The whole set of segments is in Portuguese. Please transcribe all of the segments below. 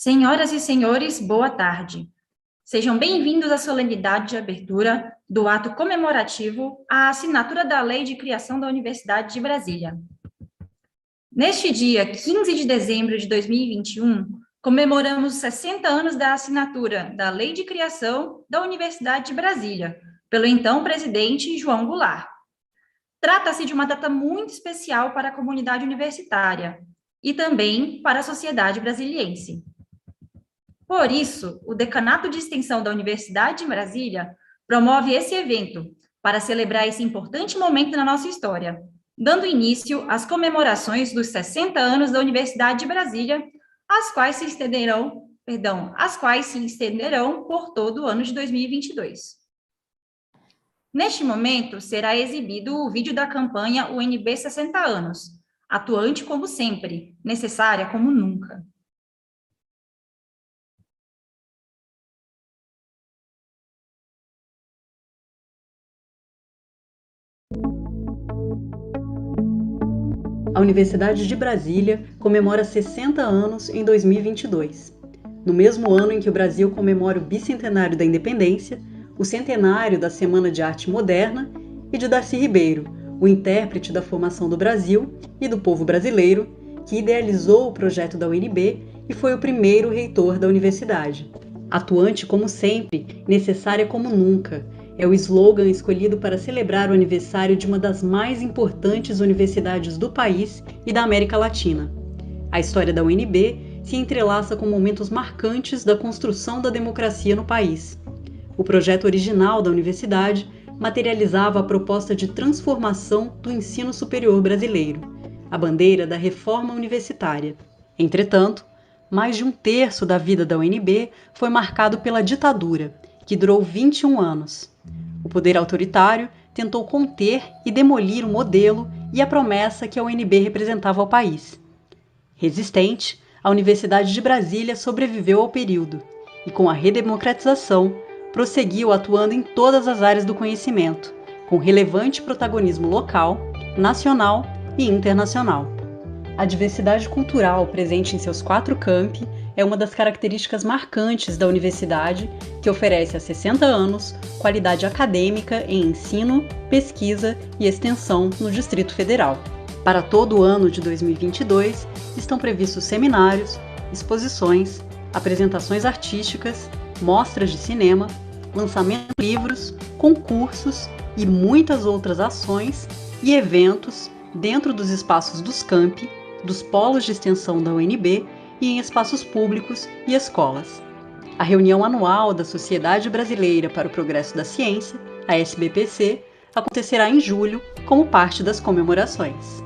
Senhoras e senhores, boa tarde. Sejam bem-vindos à solenidade de abertura do ato comemorativo à assinatura da Lei de Criação da Universidade de Brasília. Neste dia 15 de dezembro de 2021, comemoramos 60 anos da assinatura da Lei de Criação da Universidade de Brasília, pelo então presidente João Goulart. Trata-se de uma data muito especial para a comunidade universitária e também para a sociedade brasiliense. Por isso, o Decanato de Extensão da Universidade de Brasília promove esse evento para celebrar esse importante momento na nossa história, dando início às comemorações dos 60 anos da Universidade de Brasília, as quais se estenderão por todo o ano de 2022. Neste momento, será exibido o vídeo da campanha UNB 60 anos, atuante como sempre, necessária como nunca. A Universidade de Brasília comemora 60 anos em 2022. No mesmo ano em que o Brasil comemora o bicentenário da independência, o centenário da Semana de Arte Moderna e de Darcy Ribeiro, o intérprete da formação do Brasil e do povo brasileiro, que idealizou o projeto da UNB e foi o primeiro reitor da universidade. Atuante como sempre, necessária como nunca, é o slogan escolhido para celebrar o aniversário de uma das mais importantes universidades do país e da América Latina. A história da UNB se entrelaça com momentos marcantes da construção da democracia no país. O projeto original da universidade materializava a proposta de transformação do ensino superior brasileiro, a bandeira da reforma universitária. Entretanto, mais de um terço da vida da UNB foi marcado pela ditadura, que durou 21 anos. O poder autoritário tentou conter e demolir o modelo e a promessa que a UNB representava ao país. Resistente, a Universidade de Brasília sobreviveu ao período e, com a redemocratização, prosseguiu atuando em todas as áreas do conhecimento, com relevante protagonismo local, nacional e internacional. A diversidade cultural presente em seus 4 campi é uma das características marcantes da universidade, que oferece há 60 anos qualidade acadêmica em ensino, pesquisa e extensão no Distrito Federal. Para todo o ano de 2022, estão previstos seminários, exposições, apresentações artísticas, mostras de cinema, lançamento de livros, concursos e muitas outras ações e eventos dentro dos espaços dos campi, dos polos de extensão da UNB e em espaços públicos e escolas. A reunião anual da Sociedade Brasileira para o Progresso da Ciência, a SBPC, acontecerá em julho como parte das comemorações.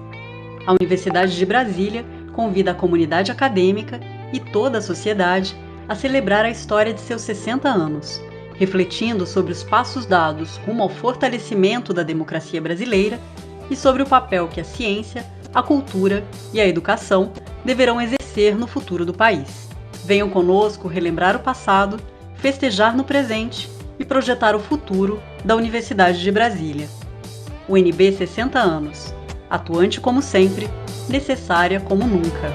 A Universidade de Brasília convida a comunidade acadêmica e toda a sociedade a celebrar a história de seus 60 anos, refletindo sobre os passos dados rumo ao fortalecimento da democracia brasileira e sobre o papel que a ciência, a cultura e a educação deverão exercer no futuro do país. Venham conosco relembrar o passado, festejar no presente e projetar o futuro da Universidade de Brasília. UNB 60 anos, atuante como sempre, necessária como nunca.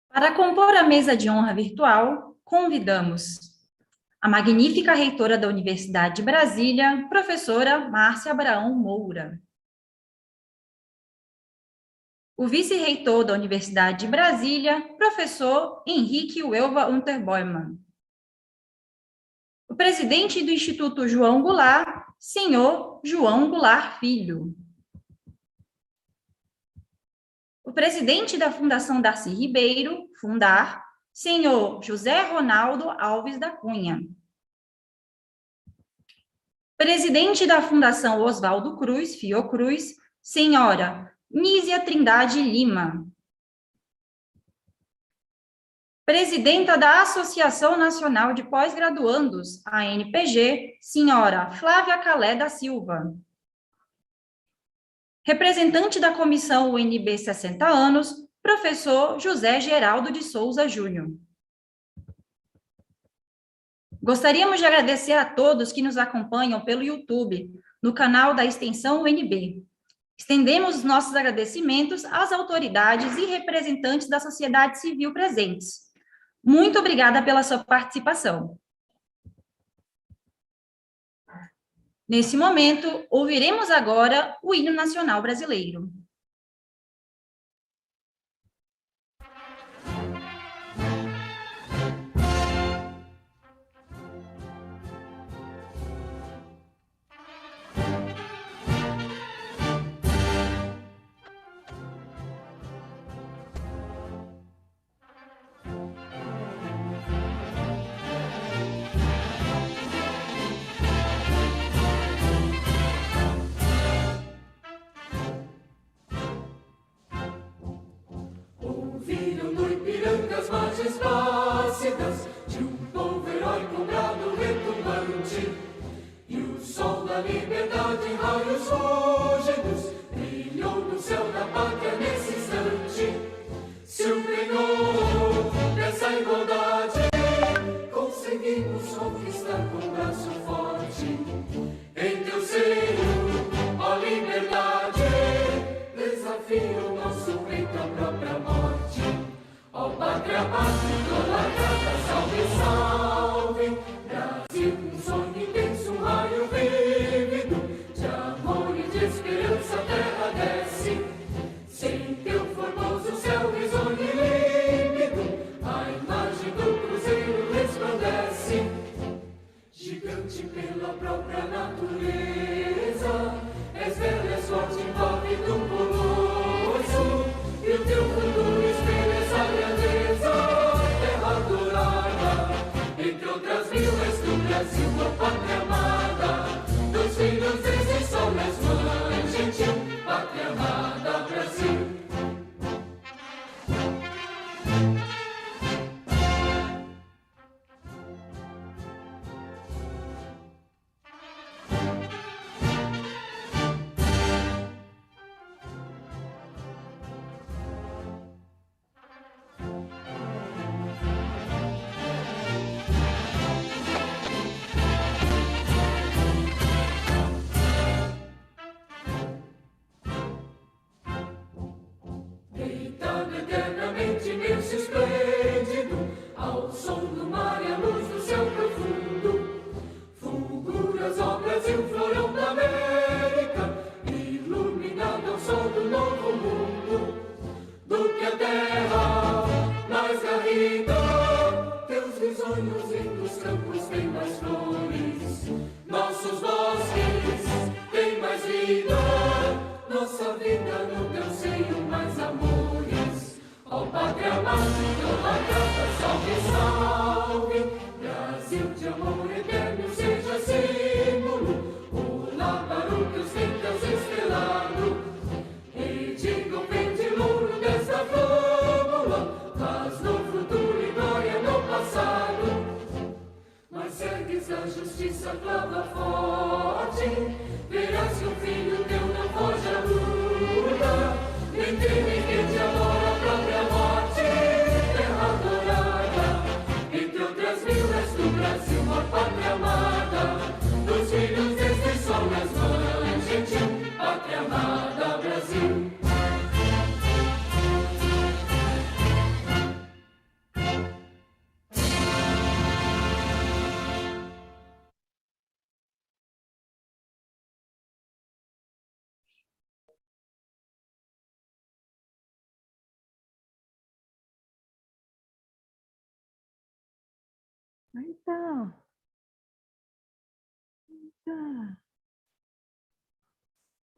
Para compor a mesa de honra virtual, convidamos a magnífica reitora da Universidade de Brasília, professora Márcia Abraão Moura. O vice-reitor da Universidade de Brasília, professor Henrique Uelva Unterbäumer. O presidente do Instituto João Goulart, senhor João Goulart Filho. O presidente da Fundação Darcy Ribeiro, Fundar, senhor José Ronaldo Alves da Cunha. Presidente da Fundação Oswaldo Cruz, Fiocruz, senhora Nízia Trindade Lima. Presidenta da Associação Nacional de Pós-Graduandos, ANPG, senhora Flávia Calé da Silva. Representante da Comissão UNB 60 anos, professor José Geraldo de Souza Júnior. Gostaríamos de agradecer a todos que nos acompanham pelo YouTube, no canal da extensão UNB. Estendemos nossos agradecimentos às autoridades e representantes da sociedade civil presentes. Muito obrigada pela sua participação. Nesse momento, ouviremos agora o hino nacional brasileiro. As margens plácidas de um povo heróico, um brado retumbante, e o sol da liberdade em raios fúlgidos brilhou no céu da pátria nesse instante. Se o penhor dessa igualdade conseguimos conquistar com um braço forte, em teu seio, ó liberdade, desafia o nosso peito à própria morte. Ó pátria amada, idolatrada, salve, salve, Brasil, um sonho intenso, um raio vívido, de amor e de esperança a terra desce, sem teu formoso céu risonho e límpido, a imagem do cruzeiro resplandece, gigante pela própria natureza, és velho, és forte, envolve do colosso, e o teu futuro espelha essa grandeza, terra adorada, entre outras mil és do Brasil, a pátria amada, dos filhos desse sol, és mãe gentil, pátria amada, Brasil. Eternamente imenso e esplêndido, ao som do mar e à luz do céu profundo, fulguras, ó Brasil, florão da América, iluminado ao sol do novo mundo, do que a terra mais garrida, teus risonhos lindos campos têm mais flores, nossos bosques têm mais vida, nossa vida no teu seio mais amores. Ó pátria amada, idolatrada, salve, salve, Brasil de amor eterno seja símbolo, olá para o teus templos estrelado, e digam vem de louro desta flâmula, paz no futuro e glória no passado, mas ergues a justiça clava forte, verás que o filho teu não foge à luta, nem treme que te adora a própria morte, terra adorada, entre outras mil és do Brasil, a pátria amada, dos filhos deste sol, és mãe gentil, pátria amada, Brasil. Então.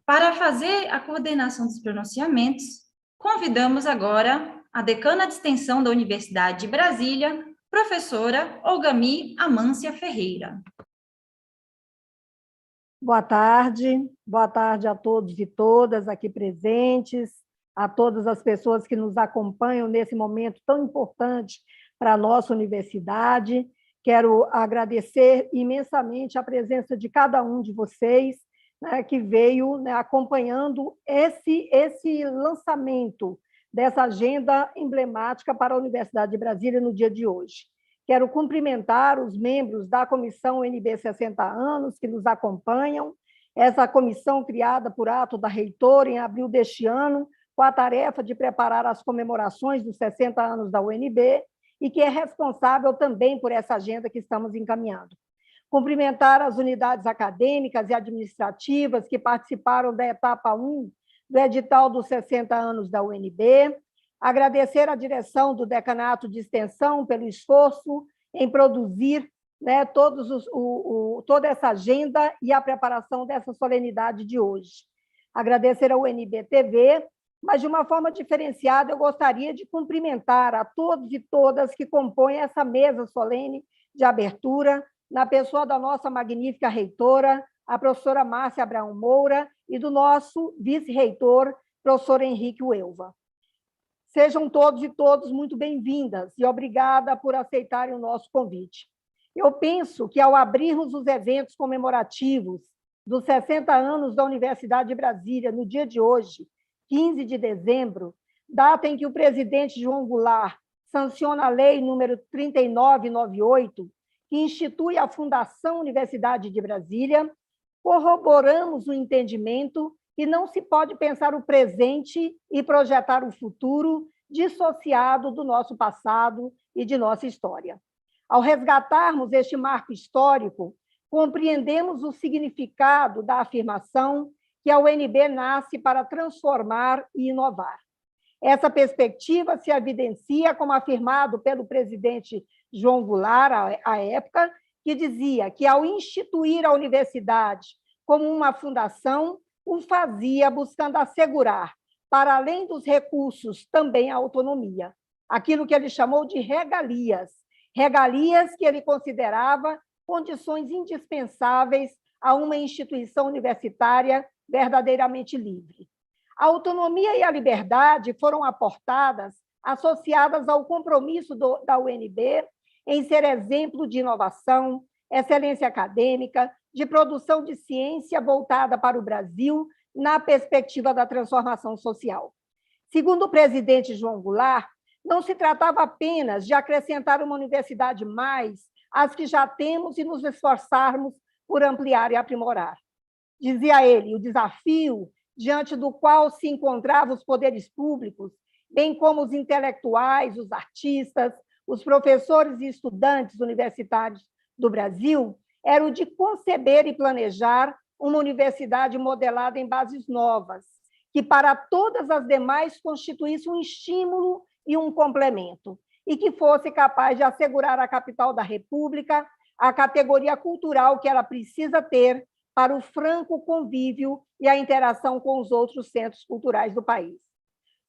Para fazer a coordenação dos pronunciamentos, convidamos agora a decana de extensão da Universidade de Brasília, professora Olgami Amância Ferreira. Boa tarde a todos e todas aqui presentes, a todas as pessoas que nos acompanham nesse momento tão importante para a nossa universidade. Quero agradecer imensamente a presença de cada um de vocês, né, que veio, né, acompanhando esse lançamento dessa agenda emblemática para a Universidade de Brasília no dia de hoje. Quero cumprimentar os membros da Comissão UNB 60 anos que nos acompanham Essa comissão, criada por ato da reitora em abril deste ano, com a tarefa de preparar as comemorações dos 60 anos da UNB, e que é responsável também por essa agenda que estamos encaminhando. Cumprimentar as unidades acadêmicas e administrativas que participaram da etapa 1 do edital dos 60 anos da UNB, agradecer à direção do Decanato de Extensão pelo esforço em produzir, né, toda essa agenda e a preparação dessa solenidade de hoje. Agradecer ao UNB-TV, mas de uma forma diferenciada, eu gostaria de cumprimentar a todos e todas que compõem essa mesa solene de abertura, na pessoa da nossa magnífica reitora, a professora Márcia Abraão Moura, e do nosso vice-reitor, professor Henrique Uelva. Sejam todos e todas muito bem-vindas e obrigada por aceitarem o nosso convite. Eu penso que, ao abrirmos os eventos comemorativos dos 60 anos da Universidade de Brasília, no dia de hoje, 15 de dezembro, data em que o presidente João Goulart sanciona a lei número 3998, que institui a Fundação Universidade de Brasília, corroboramos o entendimento que não se pode pensar o presente e projetar o futuro dissociado do nosso passado e de nossa história. Ao resgatarmos este marco histórico, compreendemos o significado da afirmação que a UNB nasce para transformar e inovar. Essa perspectiva se evidencia, como afirmado pelo presidente João Goulart, à época, que dizia que, ao instituir a universidade como uma fundação, o fazia buscando assegurar, para além dos recursos, também a autonomia, aquilo que ele chamou de regalias, regalias que ele considerava condições indispensáveis a uma instituição universitária verdadeiramente livre. A autonomia e a liberdade foram aportadas, associadas ao compromisso da UNB em ser exemplo de inovação, excelência acadêmica, de produção de ciência voltada para o Brasil na perspectiva da transformação social. Segundo o presidente João Goulart, não se tratava apenas de acrescentar uma universidade mais às que já temos e nos esforçarmos por ampliar e aprimorar. Dizia ele, o desafio diante do qual se encontravam os poderes públicos, bem como os intelectuais, os artistas, os professores e estudantes universitários do Brasil, era o de conceber e planejar uma universidade modelada em bases novas, que para todas as demais constituísse um estímulo e um complemento, e que fosse capaz de assegurar à capital da República a categoria cultural que ela precisa ter para o franco convívio e a interação com os outros centros culturais do país.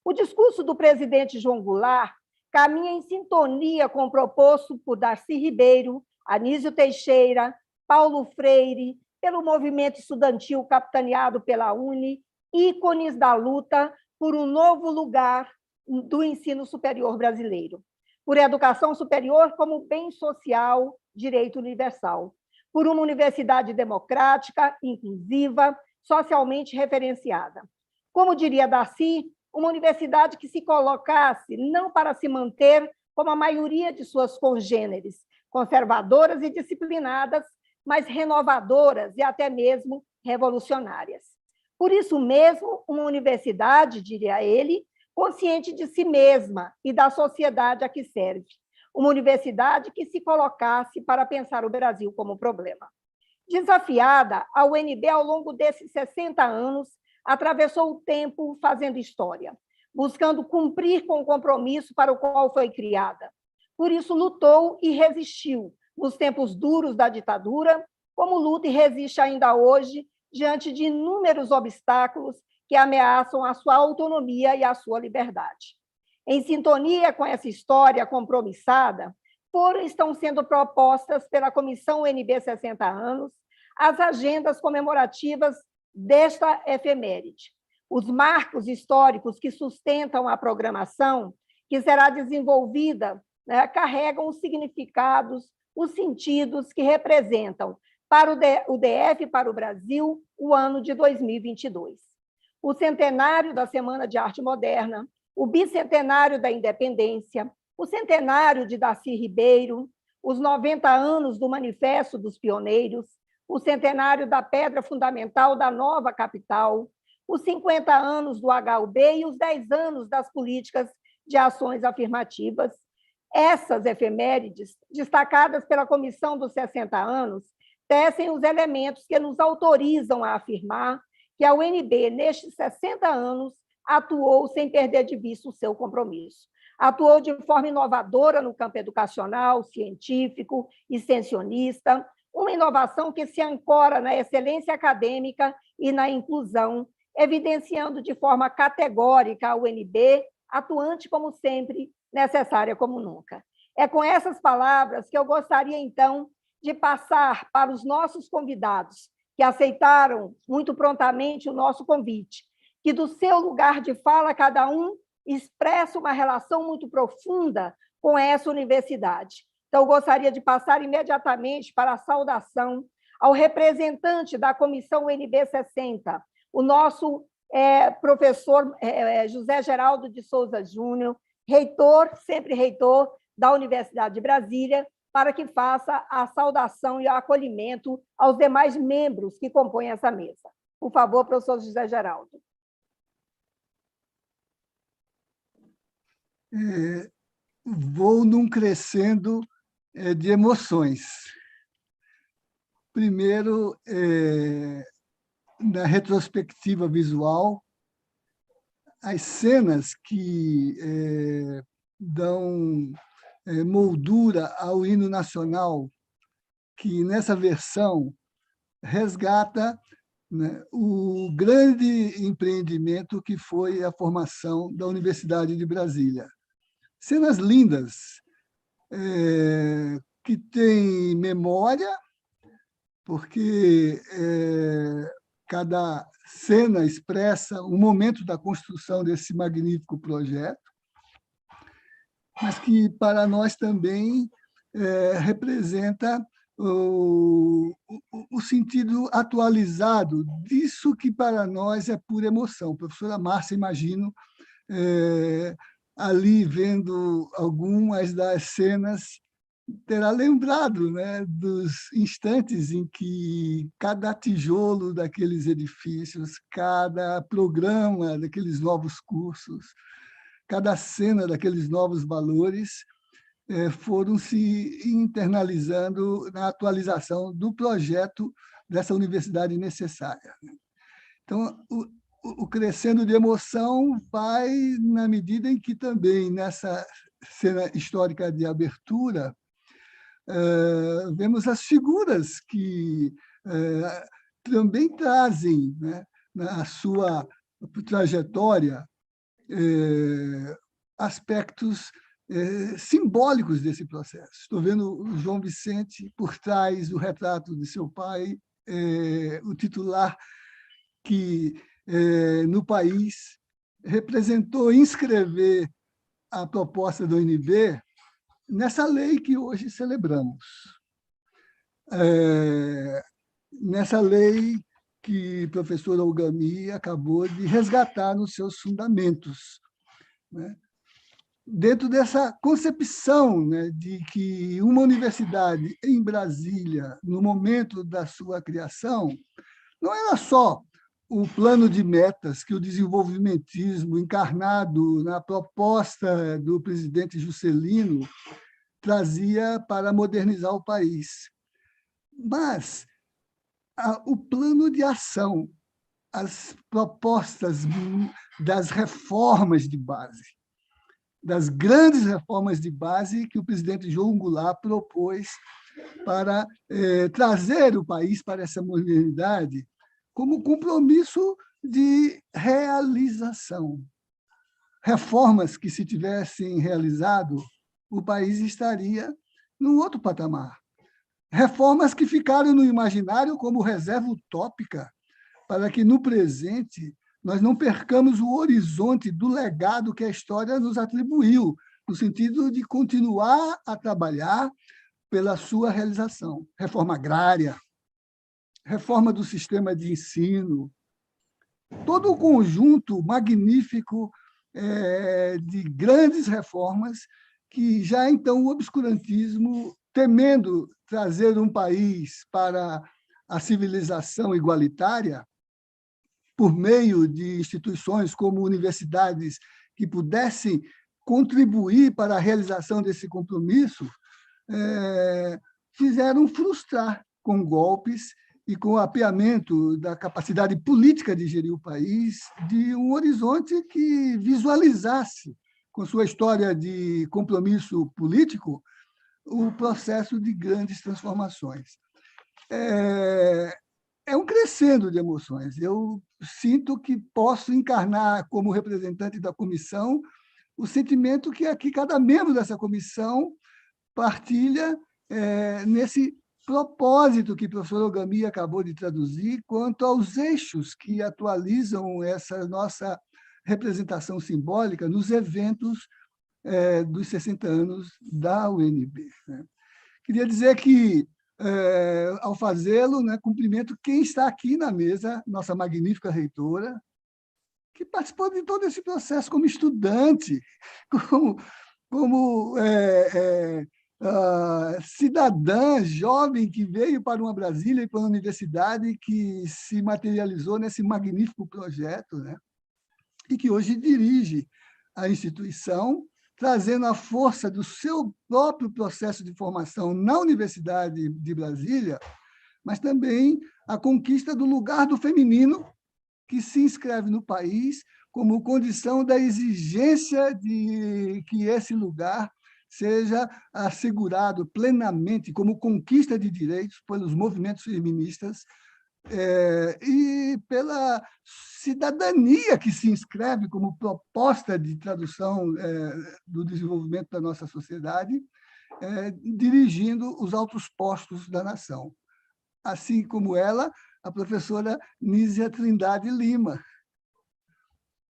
O discurso do presidente João Goulart caminha em sintonia com o proposto por Darcy Ribeiro, Anísio Teixeira, Paulo Freire, pelo movimento estudantil capitaneado pela UNE, ícones da luta por um novo lugar do ensino superior brasileiro, por educação superior como bem social, direito universal, por uma universidade democrática, inclusiva, socialmente referenciada. Como diria Darcy, uma universidade que se colocasse não para se manter como a maioria de suas congêneres, conservadoras e disciplinadas, mas renovadoras e até mesmo revolucionárias. Por isso mesmo, uma universidade, diria ele, consciente de si mesma e da sociedade a que serve. Uma universidade que se colocasse para pensar o Brasil como problema. Desafiada, a UNB, ao longo desses 60 anos, atravessou o tempo fazendo história, buscando cumprir com o compromisso para o qual foi criada. Por isso, lutou e resistiu nos tempos duros da ditadura, como luta e resiste ainda hoje diante de inúmeros obstáculos que ameaçam a sua autonomia e a sua liberdade. Em sintonia com essa história compromissada, estão sendo propostas pela Comissão UNB 60 anos as agendas comemorativas desta efeméride. Os marcos históricos que sustentam a programação, que será desenvolvida, carregam os significados, os sentidos que representam para o DF e para o Brasil o ano de 2022. O centenário da Semana de Arte Moderna, o bicentenário da Independência, o centenário de Darcy Ribeiro, os 90 anos do Manifesto dos Pioneiros, o centenário da pedra fundamental da nova capital, os 50 anos do HUB e os 10 anos das políticas de ações afirmativas. Essas efemérides, destacadas pela Comissão dos 60 anos, tecem os elementos que nos autorizam a afirmar que a UNB, nestes 60 anos, atuou sem perder de vista o seu compromisso. Atuou de forma inovadora no campo educacional, científico, extensionista, uma inovação que se ancora na excelência acadêmica e na inclusão, evidenciando de forma categórica a UNB, atuante como sempre, necessária como nunca. É com essas palavras que eu gostaria, então, de passar para os nossos convidados, que aceitaram muito prontamente o nosso convite, que do seu lugar de fala, cada um expressa uma relação muito profunda com essa universidade. Então, eu gostaria de passar imediatamente para a saudação ao representante da Comissão UNB 60, o nosso professor José Geraldo de Souza Júnior, reitor, sempre reitor da Universidade de Brasília, para que faça a saudação e o acolhimento aos demais membros que compõem essa mesa. Por favor, professor José Geraldo. Vou num crescendo de emoções. Primeiro, na retrospectiva visual, as cenas que dão moldura ao hino nacional, que nessa versão resgata, né, o grande empreendimento que foi a formação da Universidade de Brasília. Cenas lindas, que têm memória, porque cada cena expressa um momento da construção desse magnífico projeto, mas que, para nós, também representa o sentido atualizado disso que, para nós, é pura emoção. A professora Márcia, imagino, ali vendo algumas das cenas, terá lembrado, né, dos instantes em que cada tijolo daqueles edifícios, cada programa daqueles novos cursos, cada cena daqueles novos valores foram se internalizando na atualização do projeto dessa universidade necessária. Então, o crescendo de emoção vai na medida em que também, nessa cena histórica de abertura, vemos as figuras que também trazem, né, na sua trajetória, aspectos simbólicos desse processo. Estou vendo o João Vicente por trás do retrato de seu pai, o titular que, no país, representou inscrever a proposta do UNB nessa lei que hoje celebramos. Nessa lei que a professora Olgami acabou de resgatar nos seus fundamentos, né? Dentro dessa concepção, né, de que uma universidade em Brasília, no momento da sua criação, não era só o plano de metas que o desenvolvimentismo, encarnado na proposta do presidente Juscelino, trazia para modernizar o país, mas o plano de ação, as propostas das reformas de base, das grandes reformas de base que o presidente João Goulart propôs para trazer o país para essa modernidade como compromisso de realização. Reformas que, se tivessem realizado, o país estaria num outro patamar. Reformas que ficaram no imaginário como reserva utópica, para que, no presente, nós não percamos o horizonte do legado que a história nos atribuiu, no sentido de continuar a trabalhar pela sua realização. Reforma agrária, reforma do sistema de ensino, todo o conjunto magnífico de grandes reformas que já, então, o obscurantismo, temendo trazer um país para a civilização igualitária, por meio de instituições como universidades que pudessem contribuir para a realização desse compromisso, fizeram frustrar com golpes e com o apeamento da capacidade política de gerir o país de um horizonte que visualizasse, com sua história de compromisso político, o processo de grandes transformações. É um crescendo de emoções. Eu sinto que posso encarnar, como representante da comissão, o sentimento que aqui cada membro dessa comissão partilha nesse propósito que o professor Ogami acabou de traduzir quanto aos eixos que atualizam essa nossa representação simbólica nos eventos dos 60 anos da UNB. Queria dizer que, ao fazê-lo, cumprimento quem está aqui na mesa, nossa magnífica reitora, que participou de todo esse processo como estudante, como cidadã jovem que veio para uma Brasília e para uma universidade que se materializou nesse magnífico projeto, e que hoje dirige a instituição, trazendo a força do seu próprio processo de formação na Universidade de Brasília, mas também a conquista do lugar do feminino que se inscreve no país como condição da exigência de que esse lugar seja assegurado plenamente como conquista de direitos pelos movimentos feministas e pela cidadania que se inscreve como proposta de tradução do desenvolvimento da nossa sociedade, dirigindo os altos postos da nação. Assim como ela, a professora Nízia Trindade Lima,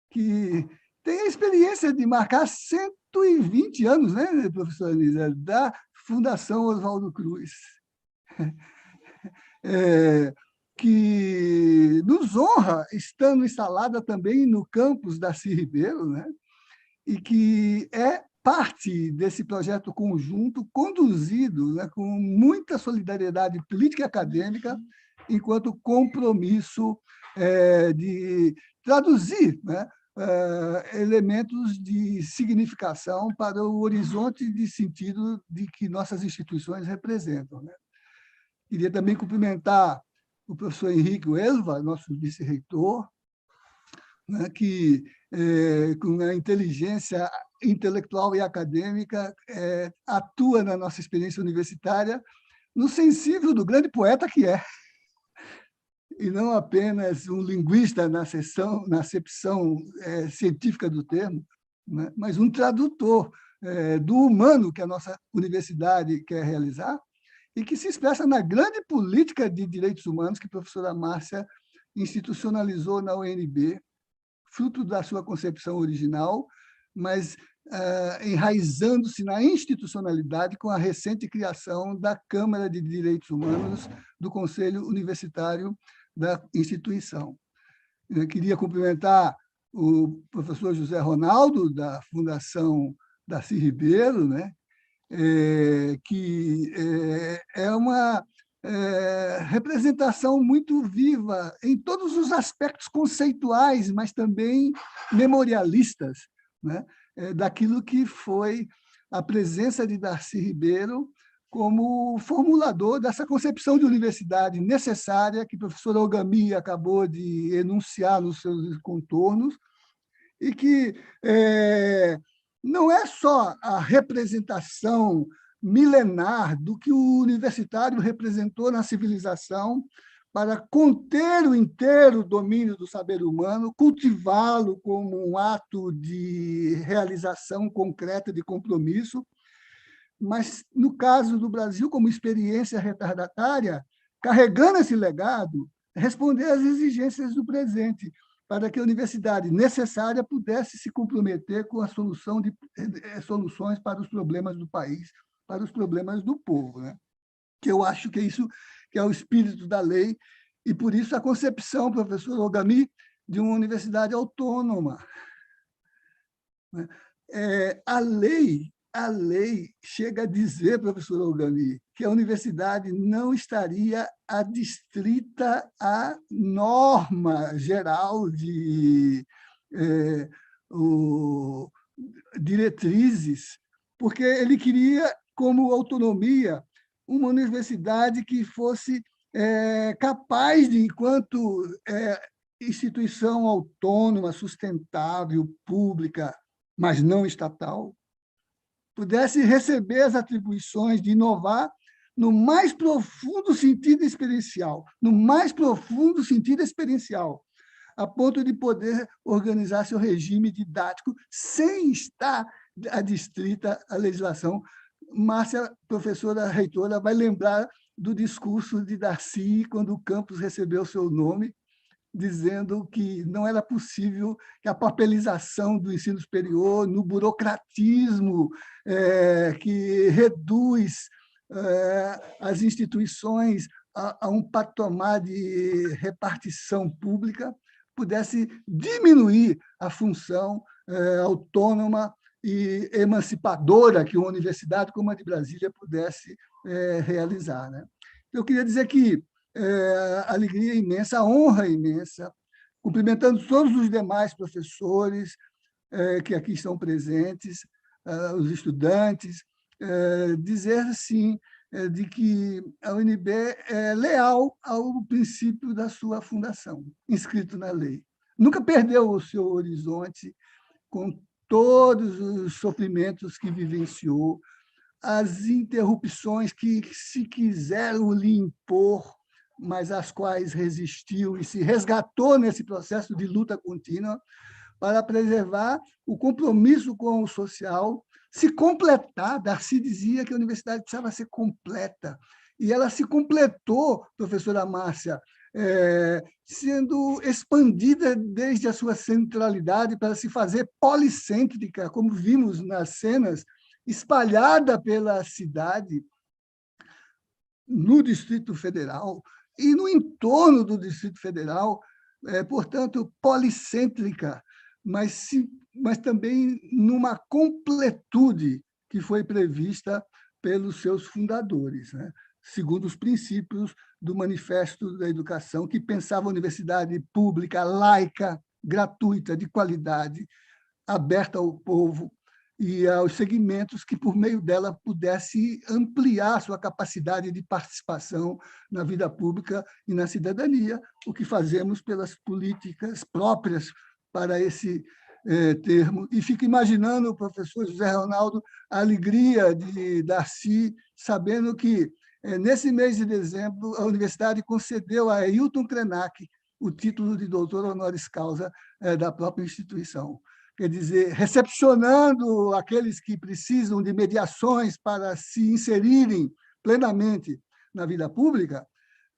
que tem a experiência de marcar 120 anos, né, professora Nízia, da Fundação Oswaldo Cruz, que nos honra, estando instalada também no campus Darcy Ribeiro, e que é parte desse projeto conjunto, conduzido com muita solidariedade política e acadêmica, enquanto compromisso de traduzir elementos de significação para o horizonte de sentido de que nossas instituições representam. Queria também cumprimentar o professor Henrique Elva, nosso vice-reitor, que, com a inteligência intelectual e acadêmica, atua na nossa experiência universitária no sensível do grande poeta que é, e não apenas um linguista na acepção científica do termo, mas um tradutor do humano que a nossa universidade quer realizar e que se expressa na grande política de direitos humanos que a professora Márcia institucionalizou na UNB, fruto da sua concepção original, mas enraizando-se na institucionalidade com a recente criação da Câmara de Direitos Humanos do Conselho Universitário da instituição. Eu queria cumprimentar o professor José Ronaldo, da Fundação Darcy Ribeiro, que é uma representação muito viva em todos os aspectos conceituais, mas também memorialistas, daquilo que foi a presença de Darcy Ribeiro como formulador dessa concepção de universidade necessária que o professor Ogami acabou de enunciar nos seus contornos, e que não é só a representação milenar do que o universitário representou na civilização para conter o inteiro domínio do saber humano, cultivá-lo como um ato de realização concreta de compromisso, mas, no caso do Brasil, como experiência retardatária, carregando esse legado, responder às exigências do presente, para que a universidade necessária pudesse se comprometer com a solução de soluções para os problemas do país, para os problemas do povo. Que eu acho que é isso que é o espírito da lei, e, por isso, a concepção, professor Ogami, de uma universidade autônoma. A lei a lei chega a dizer, professor Ogami, que a universidade não estaria adstrita à norma geral de diretrizes, porque ele queria, como autonomia, uma universidade que fosse capaz de, enquanto instituição autônoma, sustentável, pública, mas não estatal, pudesse receber as atribuições de inovar no mais profundo sentido experiencial, a ponto de poder organizar seu regime didático sem estar adstrita à legislação. Márcia, professora reitora, vai lembrar do discurso de Darcy, quando o campus recebeu seu nome, dizendo que não era possível que a papelização do ensino superior, no burocratismo que reduz as instituições a um patamar de repartição pública, pudesse diminuir a função autônoma e emancipadora que uma universidade como a de Brasília pudesse realizar, né? Eu queria dizer que a alegria imensa, a honra imensa, cumprimentando todos os demais professores que aqui estão presentes, os estudantes, dizer, sim, de que a UNB é leal ao princípio da sua fundação, inscrito na lei. Nunca perdeu o seu horizonte com todos os sofrimentos que vivenciou, as interrupções que se quiseram lhe impor, mas às quais resistiu e se resgatou nesse processo de luta contínua para preservar o compromisso com o social, se completar. Darcy dizia que a universidade precisava ser completa, e ela se completou, professora Márcia, sendo expandida desde a sua centralidade para se fazer policêntrica, como vimos nas cenas, espalhada pela cidade, no Distrito Federal e no entorno do Distrito Federal, portanto, policêntrica, mas também numa completude que foi prevista pelos seus fundadores, né? Segundo os princípios do Manifesto da Educação, que pensava a universidade pública, laica, gratuita, de qualidade, aberta ao povo e aos segmentos, que, por meio dela, pudesse ampliar sua capacidade de participação na vida pública e na cidadania, o que fazemos pelas políticas próprias para esse termo. E fico imaginando, o professor José Ronaldo, a alegria de Darcy, sabendo que, nesse mês de dezembro, a universidade concedeu a Ailton Krenak o título de doutor honoris causa da própria instituição. Quer dizer, recepcionando aqueles que precisam de mediações para se inserirem plenamente na vida pública,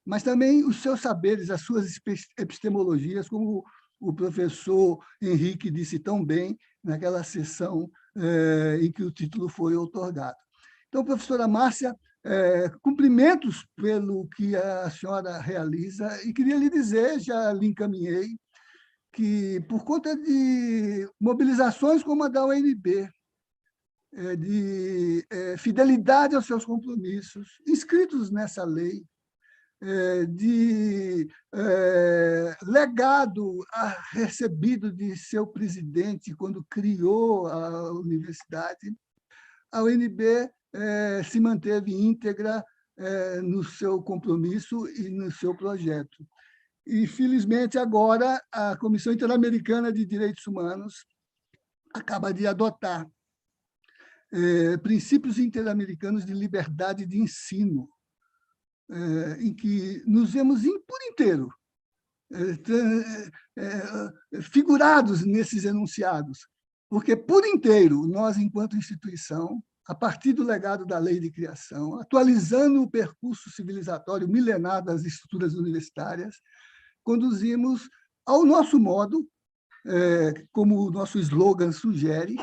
mas também os seus saberes, as suas epistemologias, como o professor Henrique disse tão bem naquela sessão em que o título foi outorgado. Então, professora Márcia, cumprimentos pelo que a senhora realiza, e queria lhe dizer, já lhe encaminhei, que, por conta de mobilizações como a da UNB, de fidelidade aos seus compromissos, inscritos nessa lei, de legado recebido de seu presidente quando criou a universidade, a UNB se manteve íntegra no seu compromisso e no seu projeto. E, felizmente, agora, a Comissão Interamericana de Direitos Humanos acaba de adotar princípios interamericanos de liberdade de ensino, em que nos vemos por inteiro figurados nesses enunciados, porque, por inteiro, nós, enquanto instituição, a partir do legado da lei de criação, atualizando o percurso civilizatório milenar das estruturas universitárias, conduzimos ao nosso modo, como o nosso slogan sugere,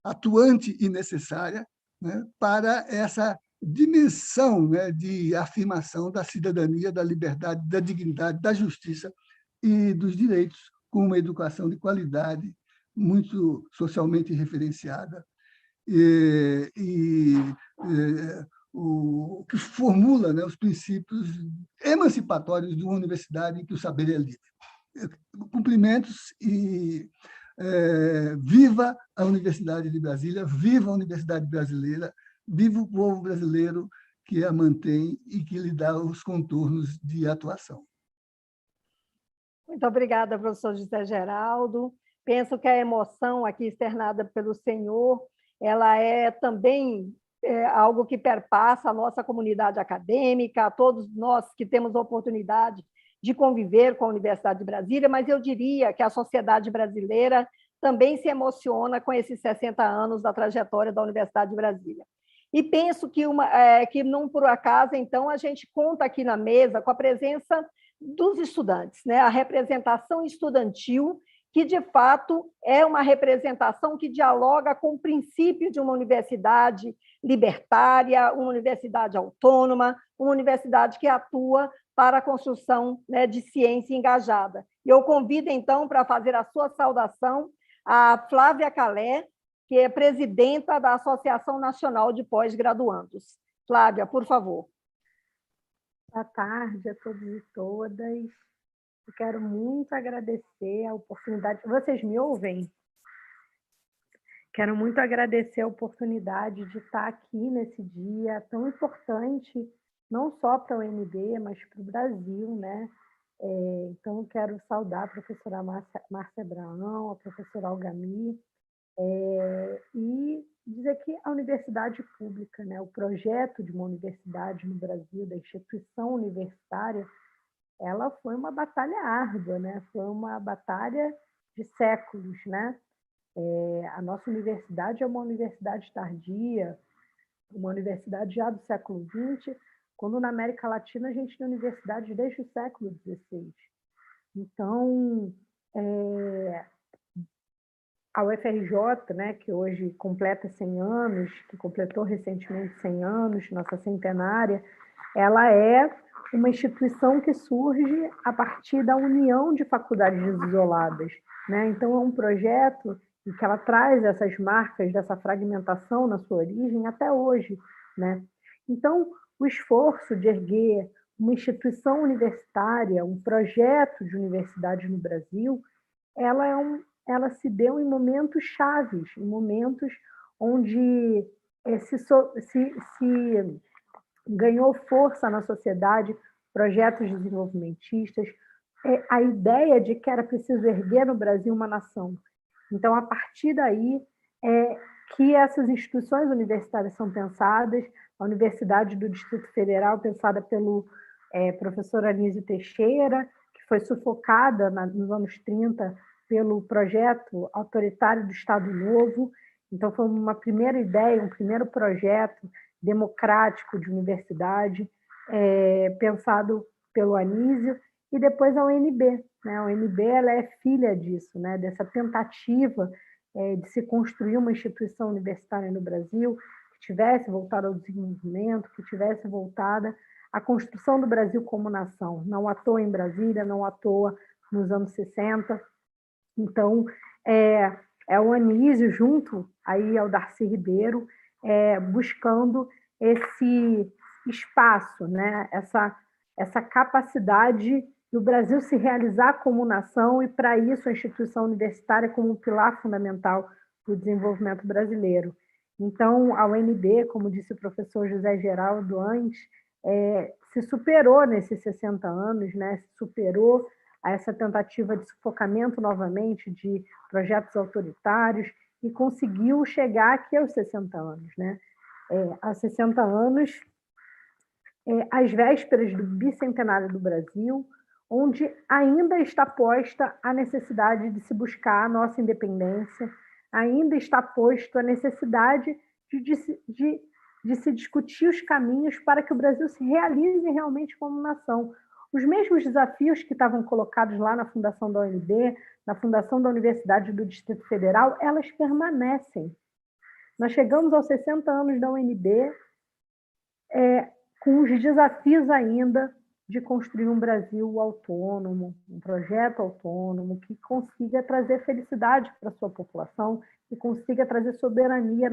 atuante e necessária, né, para essa dimensão, né, de afirmação da cidadania, da liberdade, da dignidade, da justiça e dos direitos, com uma educação de qualidade muito socialmente referenciada, o que formula, né, os princípios emancipatórios de uma universidade em que o saber é livre. Cumprimentos e viva a Universidade de Brasília, viva a Universidade Brasileira, viva o povo brasileiro que a mantém e que lhe dá os contornos de atuação. Muito obrigada, professor José Geraldo. Penso que a emoção aqui externada pelo senhor, ela é também algo que perpassa a nossa comunidade acadêmica, a todos nós que temos a oportunidade de conviver com a Universidade de Brasília, mas eu diria que a sociedade brasileira também se emociona com esses 60 anos da trajetória da Universidade de Brasília. E penso que não por acaso, então, a gente conta aqui na mesa com a presença dos estudantes, né? A representação estudantil, que, de fato, é uma representação que dialoga com o princípio de uma universidade libertária, uma universidade autônoma, uma universidade que atua para a construção, né, de ciência engajada. Eu convido, então, para fazer a sua saudação, a Flávia Calé, que é presidenta da Associação Nacional de Pós-Graduandos. Flávia, por favor. Boa tarde a todos e todas. Eu quero muito agradecer a oportunidade. Vocês me ouvem? Quero muito agradecer a oportunidade de estar aqui nesse dia tão importante, não só para a UNB, mas para o Brasil, né? Então, quero saudar a professora Márcia Abraão, a professora Algami, e dizer que a universidade pública, né, o projeto de uma universidade no Brasil, da instituição universitária, ela foi uma batalha árdua, né? Foi uma batalha de séculos, né? A nossa universidade é uma universidade tardia, uma universidade já do século XX, quando na América Latina a gente tem universidade desde o século XVI. Então, a UFRJ, né, que hoje completa 100 anos, que completou recentemente 100 anos, nossa centenária, ela é uma instituição que surge a partir da união de faculdades isoladas, né? Então, é um projeto em que ela traz essas marcas dessa fragmentação na sua origem até hoje, né? Então, o esforço de erguer uma instituição universitária, um projeto de universidade no Brasil, ela se deu em momentos chaves, em momentos onde se ganhou força na sociedade, projetos desenvolvimentistas, a ideia de que era preciso erguer no Brasil uma nação. Então, a partir daí, que essas instituições universitárias são pensadas, a Universidade do Distrito Federal, pensada pelo professor Anísio Teixeira, que foi sufocada nos anos 30 pelo projeto autoritário do Estado Novo. Então, foi uma primeira ideia, um primeiro projeto democrático de universidade, pensado pelo Anísio, e depois a UNB. Né? A UNB ela é filha disso, né? Dessa tentativa de se construir uma instituição universitária no Brasil que tivesse voltada ao desenvolvimento, que tivesse voltada à construção do Brasil como nação. Não à toa em Brasília, não à toa nos anos 60. Então, é o Anísio, junto aí ao Darcy Ribeiro, buscando esse espaço, né? essa capacidade do Brasil se realizar como nação, e, para isso, a instituição universitária como um pilar fundamental do desenvolvimento brasileiro. Então, a UNB, como disse o professor José Geraldo antes, se superou nesses 60 anos, né? Se superou a essa tentativa de sufocamento novamente de projetos autoritários e conseguiu chegar aqui aos 60 anos. Né? Há 60 anos, às vésperas do bicentenário do Brasil, onde ainda está posta a necessidade de se buscar a nossa independência, ainda está posto a necessidade de se discutir os caminhos para que o Brasil se realize realmente como nação. Os mesmos desafios que estavam colocados lá na fundação da UNB, na fundação da Universidade do Distrito Federal, elas permanecem. Nós chegamos aos 60 anos da UNB com os desafios ainda de construir um Brasil autônomo, um projeto autônomo, que consiga trazer felicidade para a sua população, que consiga trazer soberania,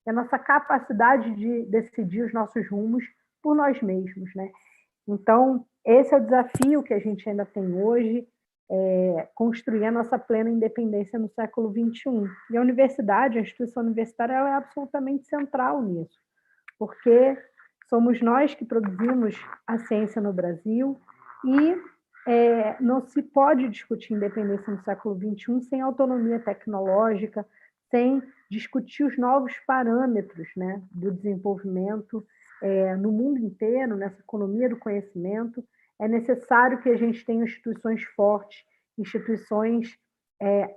a nossa capacidade de decidir os nossos rumos por nós mesmos, né? Então, esse é o desafio que a gente ainda tem hoje, construir a nossa plena independência no século XXI. E a universidade, a instituição universitária, ela é absolutamente central nisso, porque somos nós que produzimos a ciência no Brasil e não se pode discutir independência no século XXI sem autonomia tecnológica, sem discutir os novos parâmetros, né, do desenvolvimento no mundo inteiro, nessa economia do conhecimento. É necessário que a gente tenha instituições fortes, instituições...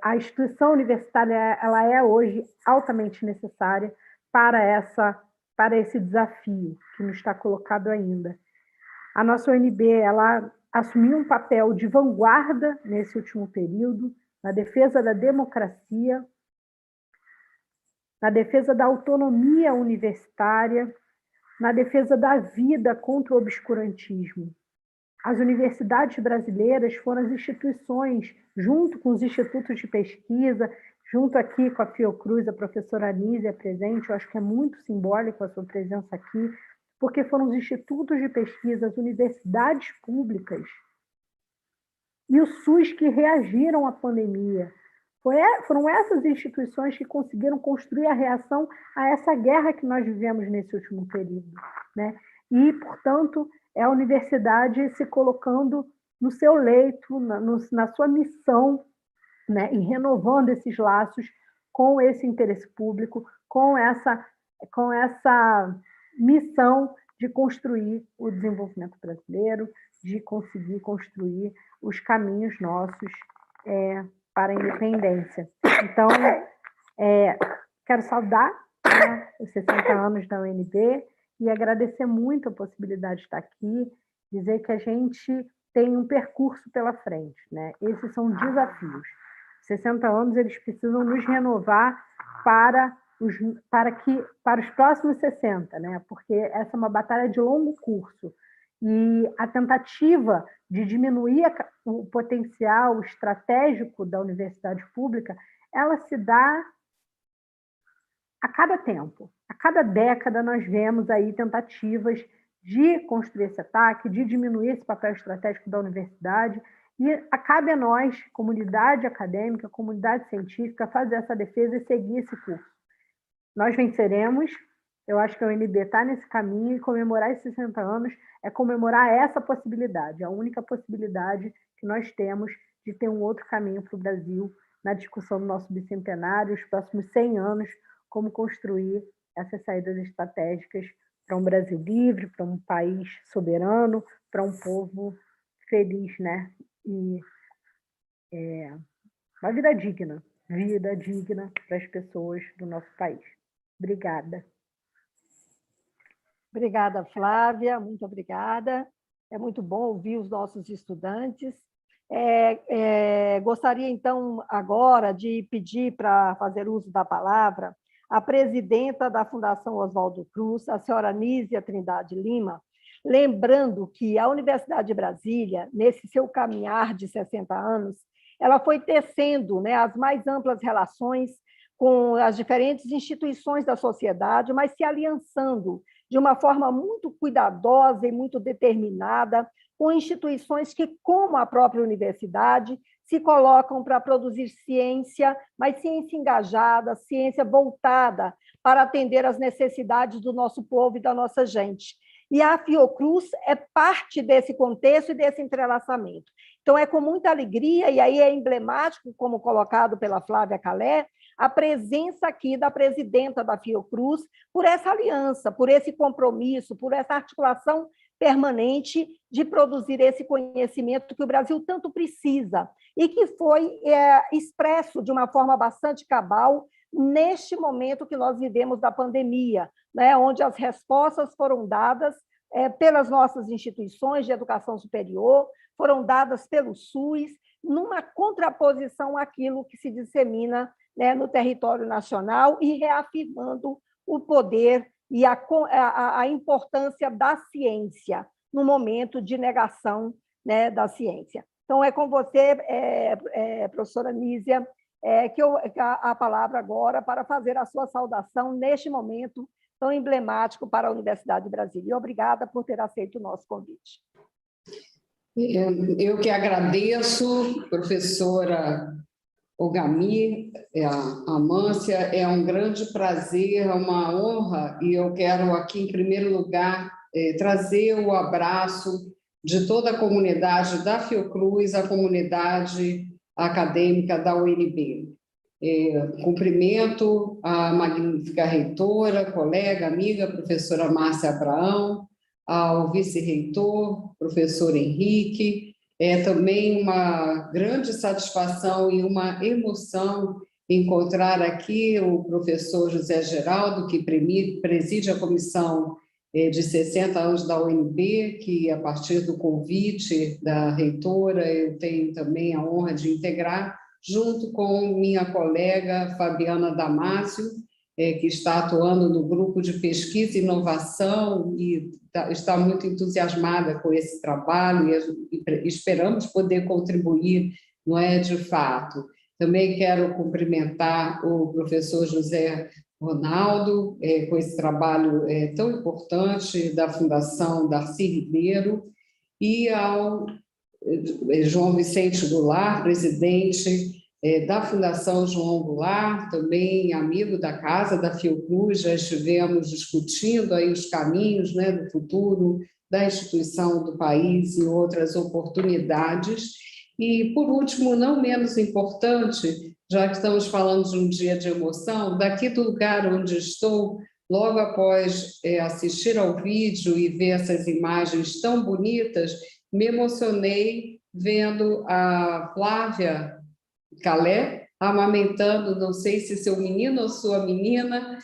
a instituição universitária ela é hoje altamente necessária para esse desafio que nos está colocado ainda. A nossa UNB ela assumiu um papel de vanguarda nesse último período, na defesa da democracia, na defesa da autonomia universitária, na defesa da vida contra o obscurantismo. As universidades brasileiras foram as instituições, junto com os institutos de pesquisa, junto aqui com a Fiocruz, a professora Anísia presente, eu acho que é muito simbólico a sua presença aqui, porque foram os institutos de pesquisa, as universidades públicas e o SUS que reagiram à pandemia. Foram essas instituições que conseguiram construir a reação a essa guerra que nós vivemos nesse último período, né? E, portanto, é a universidade se colocando no seu leito, na sua missão, né, e renovando esses laços com esse interesse público, com essa missão de construir o desenvolvimento brasileiro, de conseguir construir os caminhos nossos para a independência. Então, quero saudar, né, os 60 anos da UNB e agradecer muito a possibilidade de estar aqui, dizer que a gente tem um percurso pela frente, né? Esses são desafios. 60 anos, eles precisam nos renovar para os próximos 60, né? Porque essa é uma batalha de longo curso. E a tentativa de diminuir o potencial estratégico da universidade pública, ela se dá a cada tempo. A cada década, nós vemos aí tentativas de construir esse ataque, de diminuir esse papel estratégico da universidade, e cabe a nós, comunidade acadêmica, comunidade científica, fazer essa defesa e seguir esse curso. Nós venceremos, eu acho que a UNB está nesse caminho, e comemorar esses 60 anos é comemorar essa possibilidade, a única possibilidade que nós temos de ter um outro caminho para o Brasil na discussão do nosso bicentenário, os próximos 100 anos, como construir essas saídas estratégicas para um Brasil livre, para um país soberano, para um povo feliz, né? E uma vida digna para as pessoas do nosso país. Obrigada. Obrigada, Flávia, muito obrigada. É muito bom ouvir os nossos estudantes. Gostaria, então, agora de pedir para fazer uso da palavra a presidenta da Fundação Oswaldo Cruz, a senhora Nízia Trindade Lima, lembrando que a Universidade de Brasília, nesse seu caminhar de 60 anos, ela foi tecendo, né, as mais amplas relações com as diferentes instituições da sociedade, mas se aliançando de uma forma muito cuidadosa e muito determinada com instituições que, como a própria universidade, se colocam para produzir ciência, mas ciência engajada, ciência voltada para atender às necessidades do nosso povo e da nossa gente. E a Fiocruz é parte desse contexto e desse entrelaçamento. Então, é com muita alegria, e aí é emblemático, como colocado pela Flávia Calé, a presença aqui da presidenta da Fiocruz por essa aliança, por esse compromisso, por essa articulação permanente de produzir esse conhecimento que o Brasil tanto precisa e que foi expresso de uma forma bastante cabal neste momento que nós vivemos da pandemia, né, onde as respostas foram dadas pelas nossas instituições de educação superior, foram dadas pelo SUS, numa contraposição àquilo que se dissemina, né, no território nacional e reafirmando o poder e a importância da ciência no momento de negação, né, da ciência. Então, é com você, professora Nízia, que a palavra agora para fazer a sua saudação neste momento tão emblemático para a Universidade de Brasília. E obrigada por ter aceito o nosso convite. Eu que agradeço, professora Ogami, a Mância, é um grande prazer, é uma honra, e eu quero aqui, em primeiro lugar, trazer o abraço de toda a comunidade da Fiocruz, a comunidade acadêmica da UNB. Cumprimento a magnífica reitora, colega, amiga, professora Márcia Abraão, ao vice-reitor, professor Henrique. É também uma grande satisfação e uma emoção encontrar aqui o professor José Geraldo, que preside a comissão de 60 anos da UNB, que, a partir do convite da reitora, eu tenho também a honra de integrar, junto com minha colega Fabiana Damasio, que está atuando no grupo de pesquisa e inovação e está muito entusiasmada com esse trabalho e esperamos poder contribuir, não é, de fato. Também quero cumprimentar o professor José Ronaldo, com esse trabalho tão importante da Fundação Darcy Ribeiro, e ao João Vicente Goulart, presidente da Fundação João Goulart, também amigo da casa, da Fiocruz. Já estivemos discutindo aí os caminhos, né, do futuro da instituição do país e outras oportunidades. E, por último, não menos importante, já que estamos falando de um dia de emoção, daqui do lugar onde estou, logo após assistir ao vídeo e ver essas imagens tão bonitas, me emocionei vendo a Flávia Calé amamentando, não sei se seu menino ou sua menina,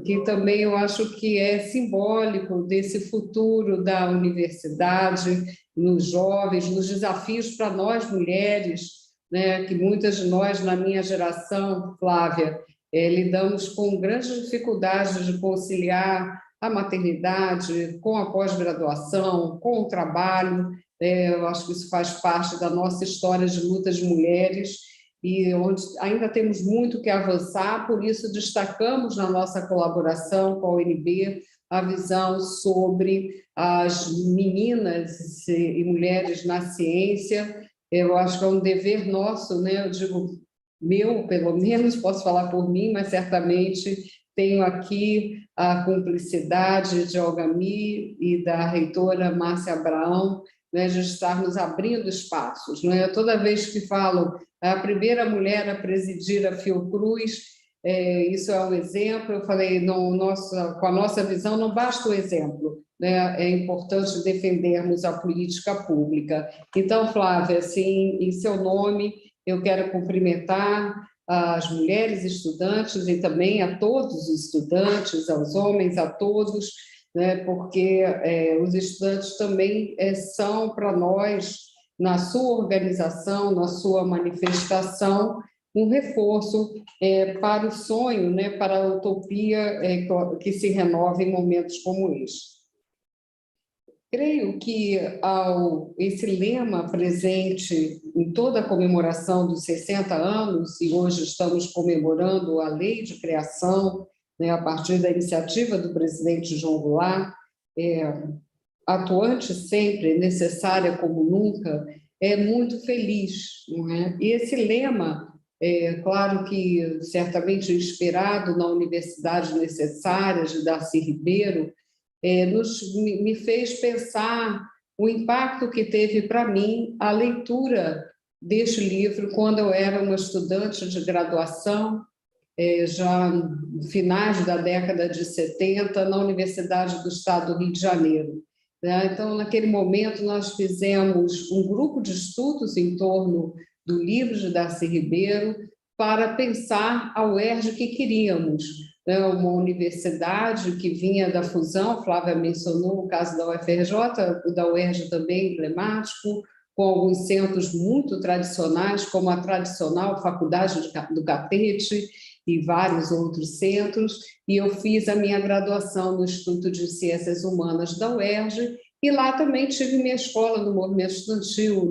que também eu acho que é simbólico desse futuro da universidade, nos jovens, nos desafios para nós mulheres, né, que muitas de nós, na minha geração, Flávia, lidamos com grandes dificuldades de conciliar a maternidade com a pós-graduação, com o trabalho. Eu acho que isso faz parte da nossa história de lutas de mulheres e onde ainda temos muito que avançar, por isso destacamos na nossa colaboração com a UNB a visão sobre as meninas e mulheres na ciência. Eu acho que é um dever nosso, né? Eu digo meu, pelo menos, posso falar por mim, mas certamente tenho aqui a cumplicidade de Ogami e da reitora Márcia Abraão, né, de estarmos abrindo espaços. Não é? Toda vez que falo a primeira mulher a presidir a Fiocruz, isso é um exemplo. Eu falei, com a nossa visão não basta o exemplo, né? É importante defendermos a política pública. Então, Flávia, assim, em seu nome, eu quero cumprimentar as mulheres estudantes e também a todos os estudantes, aos homens, a todos, né, porque os estudantes também são para nós, na sua organização, na sua manifestação, um reforço para o sonho, né, para a utopia que se renova em momentos como este. Creio que esse lema presente em toda a comemoração dos 60 anos, e hoje estamos comemorando a lei de criação, né, a partir da iniciativa do presidente João Goulart, atuante sempre, necessária como nunca, é muito feliz. Não é? E esse lema, claro que certamente inspirado na Universidade Necessária de Darcy Ribeiro, me fez pensar o impacto que teve para mim a leitura deste livro quando eu era uma estudante de graduação, já no finais da década de 70, na Universidade do Estado do Rio de Janeiro. Então, naquele momento, nós fizemos um grupo de estudos em torno do livro de Darcy Ribeiro para pensar a UERJ que queríamos. Uma universidade que vinha da fusão, Flávia mencionou o caso da UFRJ, o da UERJ também emblemático, com alguns centros muito tradicionais, como a tradicional Faculdade do Catete e vários outros centros, e eu fiz a minha graduação no Instituto de Ciências Humanas da UERJ, E lá também tive minha escola no movimento estudantil,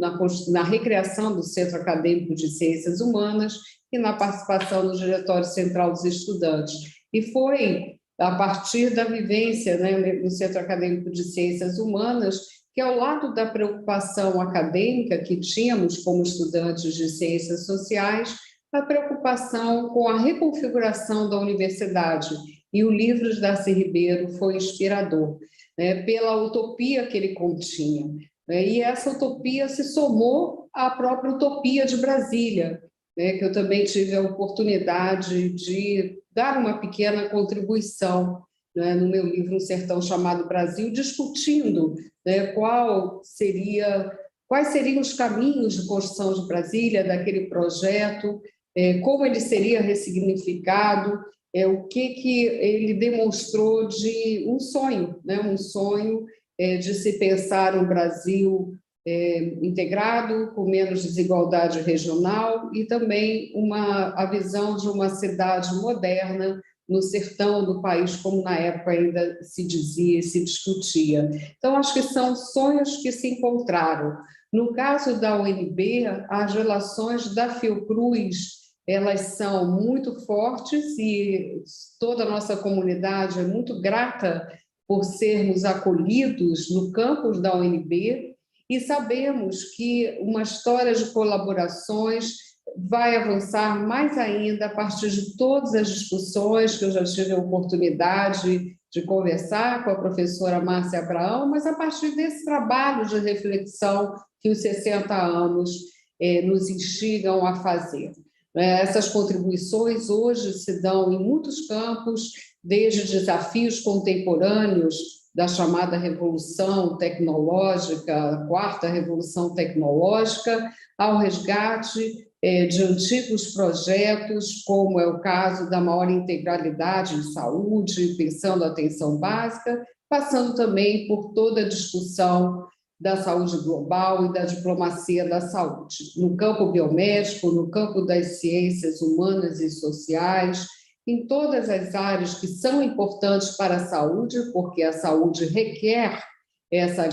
na recriação do Centro Acadêmico de Ciências Humanas e na participação no Diretório Central dos Estudantes. E foi a partir da vivência, né, no Centro Acadêmico de Ciências Humanas, que ao lado da preocupação acadêmica que tínhamos como estudantes de ciências sociais, a preocupação com a reconfiguração da universidade. E o livro de Darcy Ribeiro foi inspirador, né, pela utopia que ele continha. Né, e essa utopia se somou à própria utopia de Brasília, né, que eu também tive a oportunidade de dar uma pequena contribuição, né, no meu livro Um Sertão Chamado Brasil, discutindo, né, quais seriam os caminhos de construção de Brasília, daquele projeto, como ele seria ressignificado, o que ele demonstrou de um sonho, né, um sonho de se pensar um Brasil integrado, com menos desigualdade regional, e também a visão de uma cidade moderna no sertão do país, como na época ainda se dizia e se discutia. Então, acho que são sonhos que se encontraram. No caso da UNB, as relações da Fiocruz, elas são muito fortes e toda a nossa comunidade é muito grata por sermos acolhidos no campus da UNB, e sabemos que uma história de colaborações vai avançar mais ainda a partir de todas as discussões que eu já tive a oportunidade de conversar com a professora Márcia Abraão, mas a partir desse trabalho de reflexão que os 60 anos nos instigam a fazer. Essas contribuições hoje se dão em muitos campos, desde desafios contemporâneos da chamada revolução tecnológica, a quarta revolução tecnológica, ao resgate de antigos projetos, como é o caso da maior integralidade em saúde, pensando a atenção básica, passando também por toda a discussão da saúde global e da diplomacia da saúde, no campo biomédico, no campo das ciências humanas e sociais, em todas as áreas que são importantes para a saúde, porque a saúde requer essa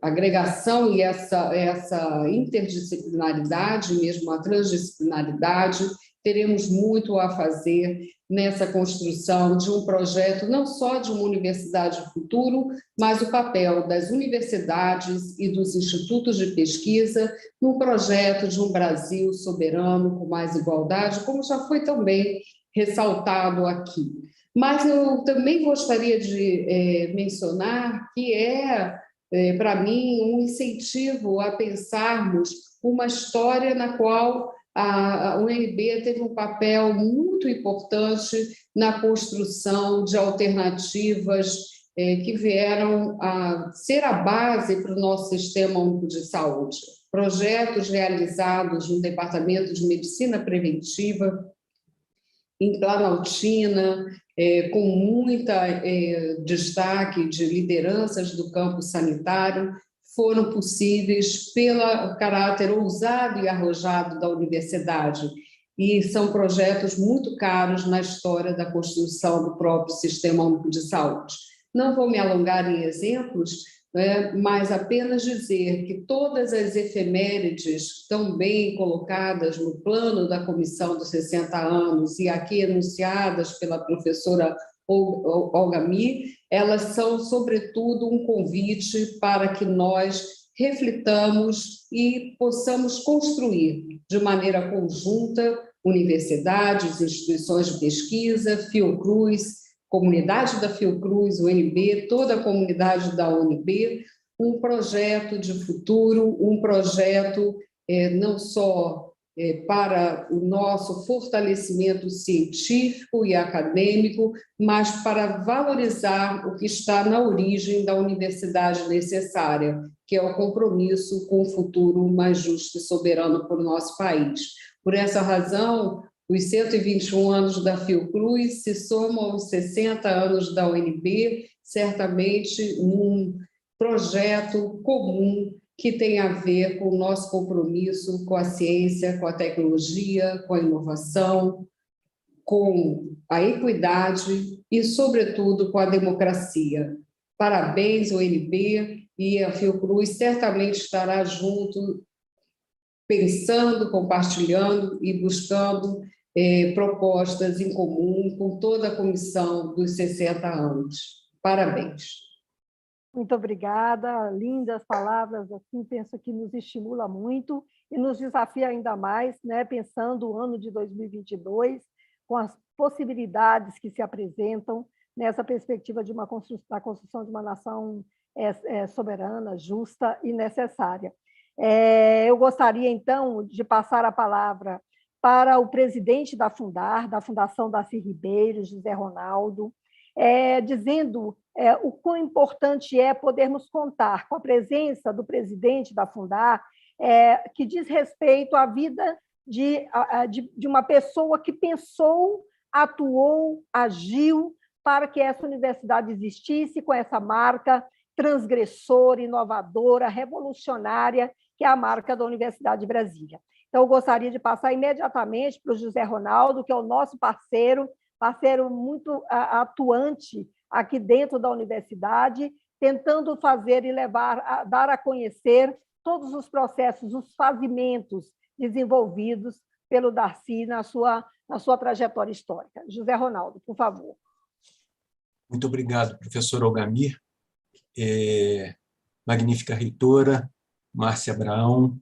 agregação e essa interdisciplinaridade, mesmo a transdisciplinaridade. Teremos muito a fazer nessa construção de um projeto, não só de uma universidade do futuro, mas o papel das universidades e dos institutos de pesquisa num projeto de um Brasil soberano, com mais igualdade, como já foi também ressaltado aqui. Mas eu também gostaria de mencionar que para mim, um incentivo a pensarmos uma história na qual a UNB teve um papel muito importante na construção de alternativas que vieram a ser a base para o nosso Sistema Único de Saúde. Projetos realizados no Departamento de Medicina Preventiva, em Planaltina, com muita destaque de lideranças do campo sanitário, foram possíveis pelo caráter ousado e arrojado da universidade, e são projetos muito caros na história da construção do próprio Sistema Único de Saúde. Não vou me alongar em exemplos, mas apenas dizer que todas as efemérides tão bem colocadas no plano da Comissão dos 60 anos e aqui enunciadas pela professora Olga Mi, elas são, sobretudo, um convite para que nós reflitamos e possamos construir de maneira conjunta universidades, instituições de pesquisa, Fiocruz, comunidade da Fiocruz, UNB, toda a comunidade da UNB, um projeto de futuro, um projeto não só para o nosso fortalecimento científico e acadêmico, mas para valorizar o que está na origem da universidade necessária, que é o compromisso com um futuro mais justo e soberano para o nosso país. Por essa razão, os 121 anos da Fiocruz se somam aos 60 anos da UNB, certamente num projeto comum que tem a ver com o nosso compromisso com a ciência, com a tecnologia, com a inovação, com a equidade e, sobretudo, com a democracia. Parabéns, UNB, e a Fiocruz certamente estará junto, pensando, compartilhando e buscando propostas em comum com toda a comissão dos 60 anos. Parabéns. Muito obrigada, lindas palavras, assim, penso que nos estimula muito e nos desafia ainda mais, né, pensando o ano de 2022, com as possibilidades que se apresentam nessa perspectiva de da construção de uma nação soberana, justa e necessária. Eu gostaria, então, de passar a palavra para o presidente da Fundação Darcy Ribeiro, José Ronaldo, dizendo o quão importante é podermos contar com a presença do presidente da Fundar, que diz respeito à vida de uma pessoa que pensou, atuou, agiu para que essa universidade existisse com essa marca transgressora, inovadora, revolucionária, que é a marca da Universidade de Brasília. Então, eu gostaria de passar imediatamente para o José Ronaldo, que é o nosso parceiro muito atuante aqui dentro da universidade, tentando fazer e dar a conhecer todos os processos, os fazimentos desenvolvidos pelo Darcy na sua trajetória histórica. José Ronaldo, por favor. Muito obrigado, professor Algamir, magnífica reitora, Márcia Abraão,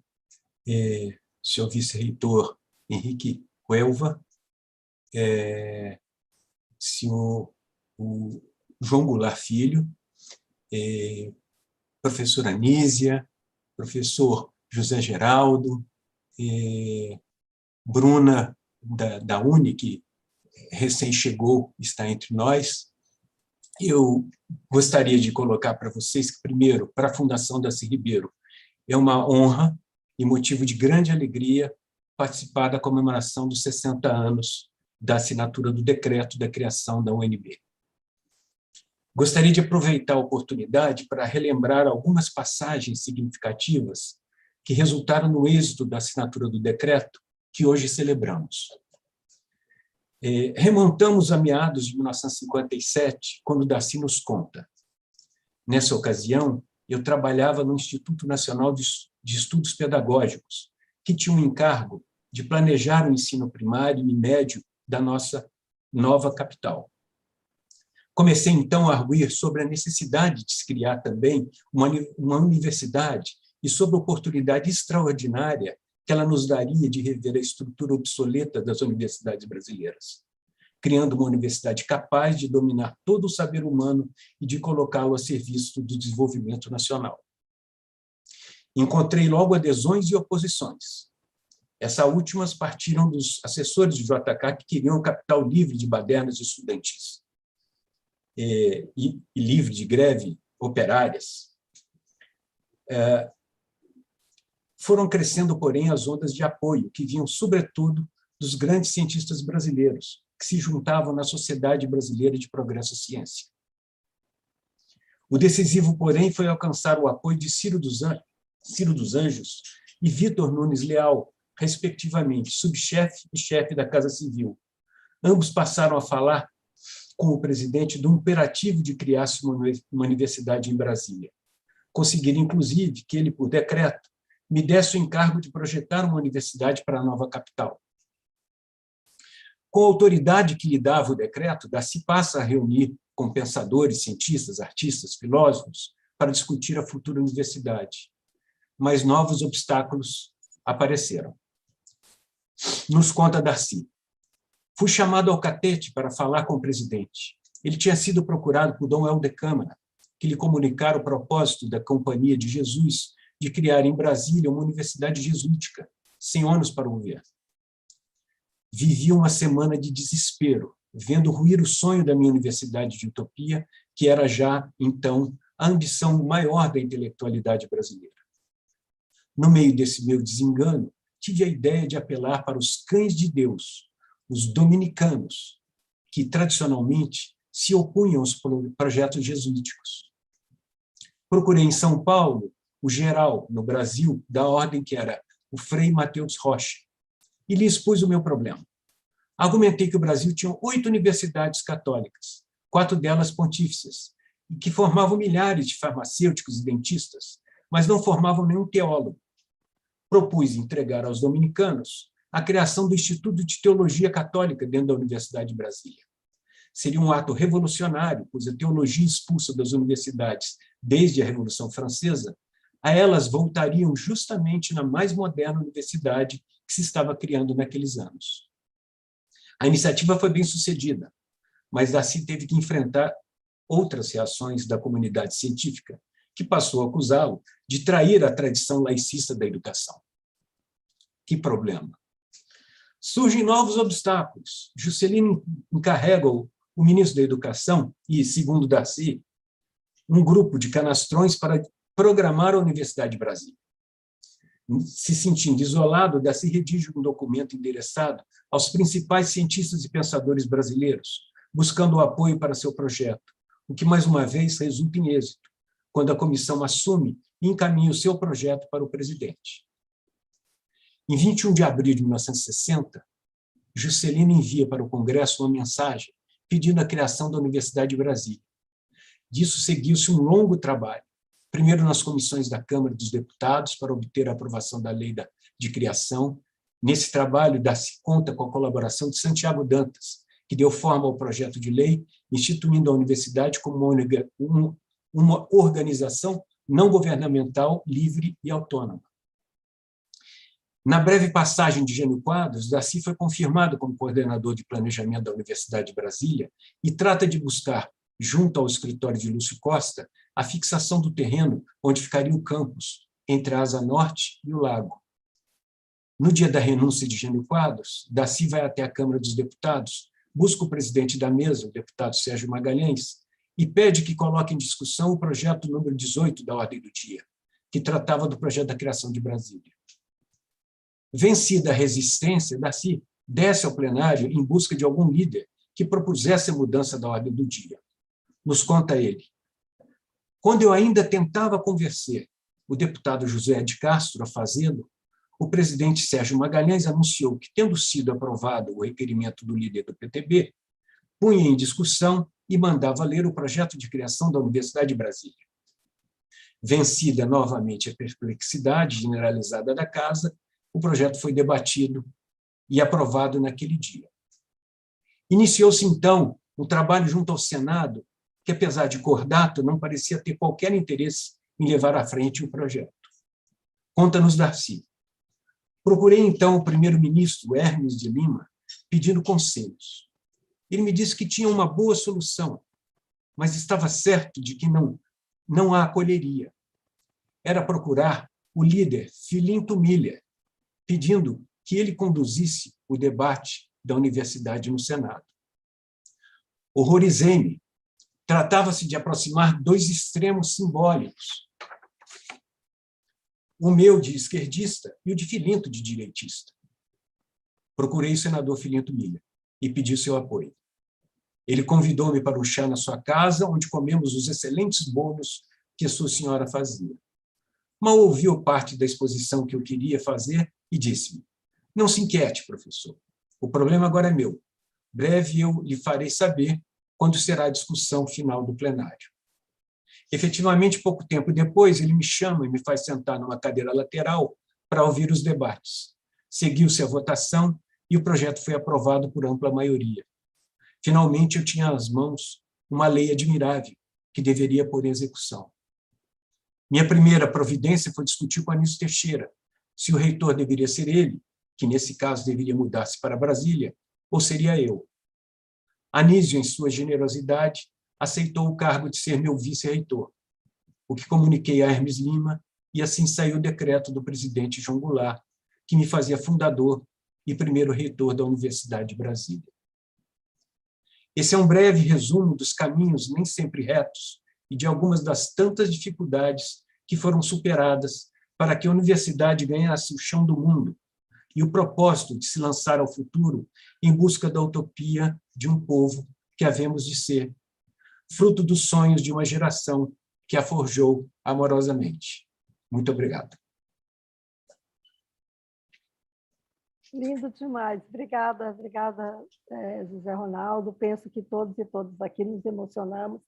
senhor vice-reitor Henrique Cuelva, senhor João Goulart Filho, professora Anísia, professor José Geraldo, Bruna, da UNE, que recém chegou, está entre nós. Eu gostaria de colocar para vocês que, primeiro, para a Fundação Darcy Ribeiro, é uma honra e motivo de grande alegria participar da comemoração dos 60 anos da assinatura do decreto da criação da UNB. Gostaria de aproveitar a oportunidade para relembrar algumas passagens significativas que resultaram no êxito da assinatura do decreto que hoje celebramos. Remontamos a meados de 1957, quando Darcy nos conta. Nessa ocasião, eu trabalhava no Instituto Nacional de Estudos Pedagógicos, que tinha o encargo de planejar o ensino primário e médio da nossa nova capital. Comecei, então, a arguir sobre a necessidade de se criar também uma universidade e sobre a oportunidade extraordinária que ela nos daria de rever a estrutura obsoleta das universidades brasileiras, criando uma universidade capaz de dominar todo o saber humano e de colocá-lo a serviço do desenvolvimento nacional. Encontrei logo adesões e oposições. Essas últimas partiram dos assessores de JK que queriam capital livre de badernas estudantis e livre de greve operárias. Foram crescendo, porém, as ondas de apoio, que vinham, sobretudo, dos grandes cientistas brasileiros, que se juntavam na Sociedade Brasileira de Progresso e Ciência. O decisivo, porém, foi alcançar o apoio de Ciro dos Anjos e Vitor Nunes Leal, respectivamente, subchefe e chefe da Casa Civil. Ambos passaram a falar com o presidente do imperativo de criar-se uma universidade em Brasília. Conseguiram, inclusive, que ele, por decreto, me desse o encargo de projetar uma universidade para a nova capital. Com a autoridade que lhe dava o decreto, Darcy passa a reunir com pensadores, cientistas, artistas, filósofos, para discutir a futura universidade. Mas novos obstáculos apareceram. Nos conta Darcy. Fui chamado ao catete para falar com o presidente. Ele tinha sido procurado por Dom Helder Câmara, que lhe comunicara o propósito da Companhia de Jesus de criar em Brasília uma universidade jesuítica, sem ônus para o governo. Vivi uma semana de desespero, vendo ruir o sonho da minha universidade de utopia, que era já, então, a ambição maior da intelectualidade brasileira. No meio desse meu desengano, tive a ideia de apelar para os cães de Deus, os dominicanos, que tradicionalmente se opunham aos projetos jesuíticos. Procurei em São Paulo o geral, no Brasil, da ordem que era o Frei Mateus Rocha, e lhe expus o meu problema. Argumentei que o Brasil tinha 8 universidades católicas, 4 delas pontífices, e que formavam milhares de farmacêuticos e dentistas, mas não formavam nenhum teólogo. Propus entregar aos dominicanos a criação do Instituto de Teologia Católica dentro da Universidade de Brasília. Seria um ato revolucionário, pois a teologia expulsa das universidades desde a Revolução Francesa, a elas voltariam justamente na mais moderna universidade que se estava criando naqueles anos. A iniciativa foi bem sucedida, mas Darcy teve que enfrentar outras reações da comunidade científica, que passou a acusá-lo de trair a tradição laicista da educação. Que problema! Surgem novos obstáculos. Juscelino encarrega o ministro da Educação e, segundo Darcy, um grupo de canastrões para programar a Universidade de Brasília. Se sentindo isolado, Darcy redige um documento endereçado aos principais cientistas e pensadores brasileiros, buscando o apoio para seu projeto, o que, mais uma vez, resulta em êxito, quando a comissão assume e encaminha o seu projeto para o presidente. Em 21 de abril de 1960, Juscelino envia para o Congresso uma mensagem pedindo a criação da Universidade de Brasília. Disso seguiu-se um longo trabalho, primeiro nas comissões da Câmara dos Deputados para obter a aprovação da lei de criação. Nesse trabalho, dá-se conta com a colaboração de Santiago Dantas, que deu forma ao projeto de lei, instituindo a universidade como uma organização não governamental, livre e autônoma. Na breve passagem de Jânio Quadros, Darcy foi confirmado como coordenador de planejamento da Universidade de Brasília e trata de buscar, junto ao escritório de Lúcio Costa, a fixação do terreno onde ficaria o campus, entre a Asa Norte e o Lago. No dia da renúncia de Jânio Quadros, Darcy vai até a Câmara dos Deputados, busca o presidente da mesa, o deputado Sérgio Magalhães, e pede que coloque em discussão o projeto número 18 da Ordem do Dia, que tratava do projeto da criação de Brasília. Vencida a resistência, Darcy desce ao plenário em busca de algum líder que propusesse a mudança da ordem do dia. Nos conta ele: quando eu ainda tentava convencer o deputado José de Castro a fazê-lo, o presidente Sérgio Magalhães anunciou que, tendo sido aprovado o requerimento do líder do PTB, punha em discussão e mandava ler o projeto de criação da Universidade de Brasília. Vencida novamente a perplexidade generalizada da casa, o projeto foi debatido e aprovado naquele dia. Iniciou-se, então, um trabalho junto ao Senado, que, apesar de cordato, não parecia ter qualquer interesse em levar à frente o projeto. Conta-nos Darcy: procurei, então, o primeiro-ministro Hermes de Lima, pedindo conselhos. Ele me disse que tinha uma boa solução, mas estava certo de que não a acolheria. Era procurar o líder Filinto Miller, pedindo que ele conduzisse o debate da universidade no Senado. Horrorizei-me. Tratava-se de aproximar dois extremos simbólicos, o meu de esquerdista e o de Filinto de direitista. Procurei o senador Filinto Miller e pedi seu apoio. Ele convidou-me para um chá na sua casa, onde comemos os excelentes bolos que a sua senhora fazia. Mal ouviu parte da exposição que eu queria fazer e disse-me: não se inquiete, professor. O problema agora é meu. Breve eu lhe farei saber quando será a discussão final do plenário. Efetivamente, pouco tempo depois, ele me chama e me faz sentar numa cadeira lateral para ouvir os debates. Seguiu-se a votação e o projeto foi aprovado por ampla maioria. Finalmente, eu tinha às mãos uma lei admirável que deveria pôr em execução. Minha primeira providência foi discutir com Anísio Teixeira se o reitor deveria ser ele, que nesse caso deveria mudar-se para Brasília, ou seria eu. Anísio, em sua generosidade, aceitou o cargo de ser meu vice-reitor, o que comuniquei a Hermes Lima, e assim saiu o decreto do presidente João Goulart, que me fazia fundador e primeiro reitor da Universidade de Brasília. Esse é um breve resumo dos caminhos nem sempre retos e de algumas das tantas dificuldades que foram superadas para que a universidade ganhasse o chão do mundo e o propósito de se lançar ao futuro em busca da utopia de um povo que havemos de ser, fruto dos sonhos de uma geração que a forjou amorosamente. Muito obrigado. Lindo demais. Obrigada, José Ronaldo. Penso que todos e todas aqui nos emocionamos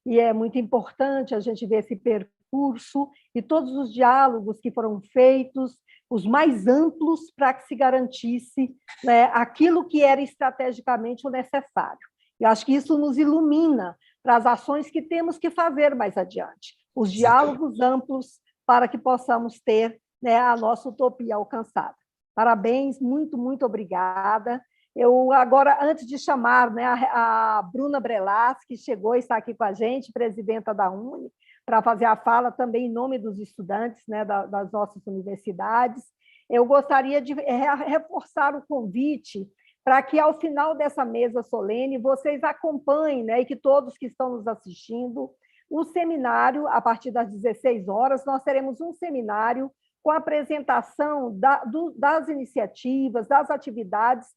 e é muito importante a gente ver esse percurso e todos os diálogos que foram feitos, os mais amplos, para que se garantisse, né, aquilo que era estrategicamente o necessário. Eu acho que isso nos ilumina para as ações que temos que fazer mais adiante, os diálogos amplos para que possamos ter, né, a nossa utopia alcançada. Parabéns, muito, muito obrigada. Eu agora, antes de chamar, né, a Bruna Brelas, que chegou e está aqui com a gente, presidenta da UNE, para fazer a fala também em nome dos estudantes, né, das nossas universidades, eu gostaria de reforçar o convite para que, ao final dessa mesa solene, vocês acompanhem, né, e que todos que estão nos assistindo, o seminário, a partir das 16 horas, nós teremos um seminário com a apresentação das iniciativas, das atividades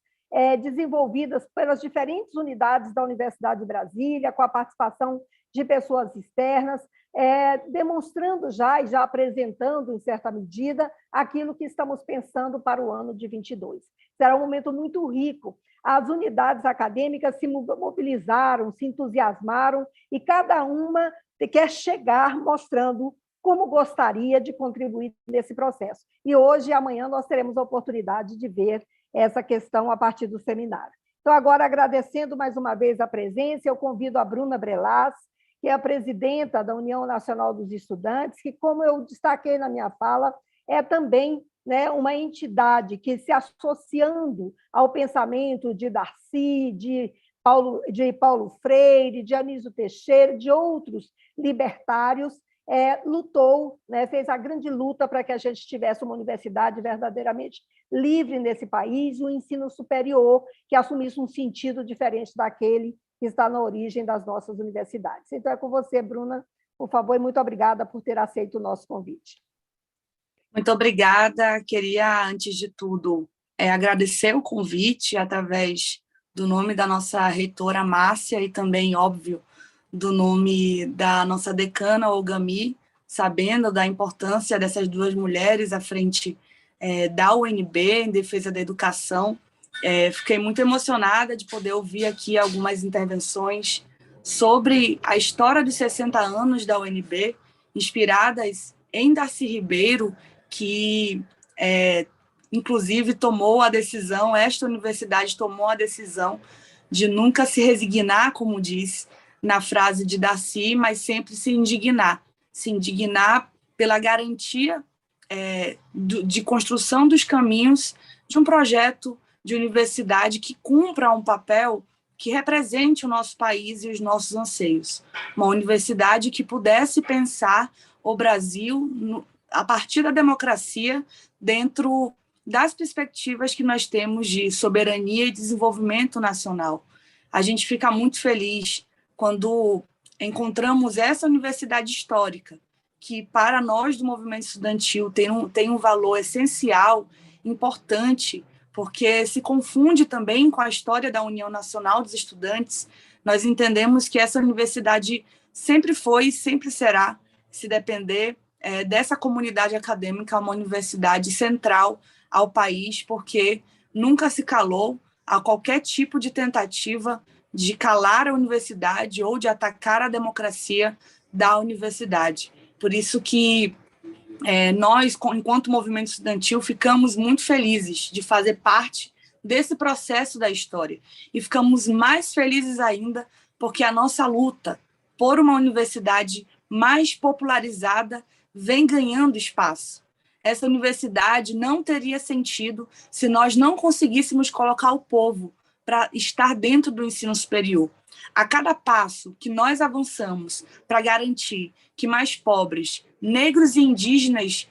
desenvolvidas pelas diferentes unidades da Universidade de Brasília, com a participação de pessoas externas, demonstrando já e já apresentando, em certa medida, aquilo que estamos pensando para o ano de 22. Será um momento muito rico. As unidades acadêmicas se mobilizaram, se entusiasmaram, e cada uma quer chegar mostrando como gostaria de contribuir nesse processo. E hoje e amanhã nós teremos a oportunidade de ver essa questão a partir do seminário. Então, agora, agradecendo mais uma vez a presença, eu convido a Bruna Brelas, que é a presidenta da União Nacional dos Estudantes, que, como eu destaquei na minha fala, é também, né, uma entidade que, se associando ao pensamento de Darcy, de Paulo Freire, de Anísio Teixeira, de outros libertários, lutou, né, fez a grande luta para que a gente tivesse uma universidade verdadeiramente livre nesse país, e um ensino superior que assumisse um sentido diferente daquele que está na origem das nossas universidades. Então, é com você, Bruna, por favor, e muito obrigada por ter aceito o nosso convite. Muito obrigada. Queria, antes de tudo, agradecer o convite através do nome da nossa reitora Márcia e também, óbvio, do nome da nossa decana, Olga Mi, sabendo da importância dessas duas mulheres à frente da UNB, em defesa da educação. Fiquei muito emocionada de poder ouvir aqui algumas intervenções sobre a história dos 60 anos da UNB, inspiradas em Darcy Ribeiro, que, inclusive, tomou a decisão, esta universidade tomou a decisão de nunca se resignar, como diz na frase de Darcy, mas sempre se indignar pela garantia de construção dos caminhos de um projeto de universidade que cumpra um papel que represente o nosso país e os nossos anseios. Uma universidade que pudesse pensar o Brasil a partir da democracia, dentro das perspectivas que nós temos de soberania e desenvolvimento nacional. A gente fica muito feliz quando encontramos essa universidade histórica, que para nós do movimento estudantil tem um valor essencial, importante, porque se confunde também com a história da União Nacional dos Estudantes. Nós entendemos que essa universidade sempre foi e sempre será, se depender dessa comunidade acadêmica, uma universidade central ao país, porque nunca se calou a qualquer tipo de tentativa de calar a universidade ou de atacar a democracia da universidade. Por isso que nós, enquanto movimento estudantil, ficamos muito felizes de fazer parte desse processo da história. E ficamos mais felizes ainda porque a nossa luta por uma universidade mais popularizada vem ganhando espaço. Essa universidade não teria sentido se nós não conseguíssemos colocar o povo para estar dentro do ensino superior. A cada passo que nós avançamos para garantir que mais pobres, negros e indígenas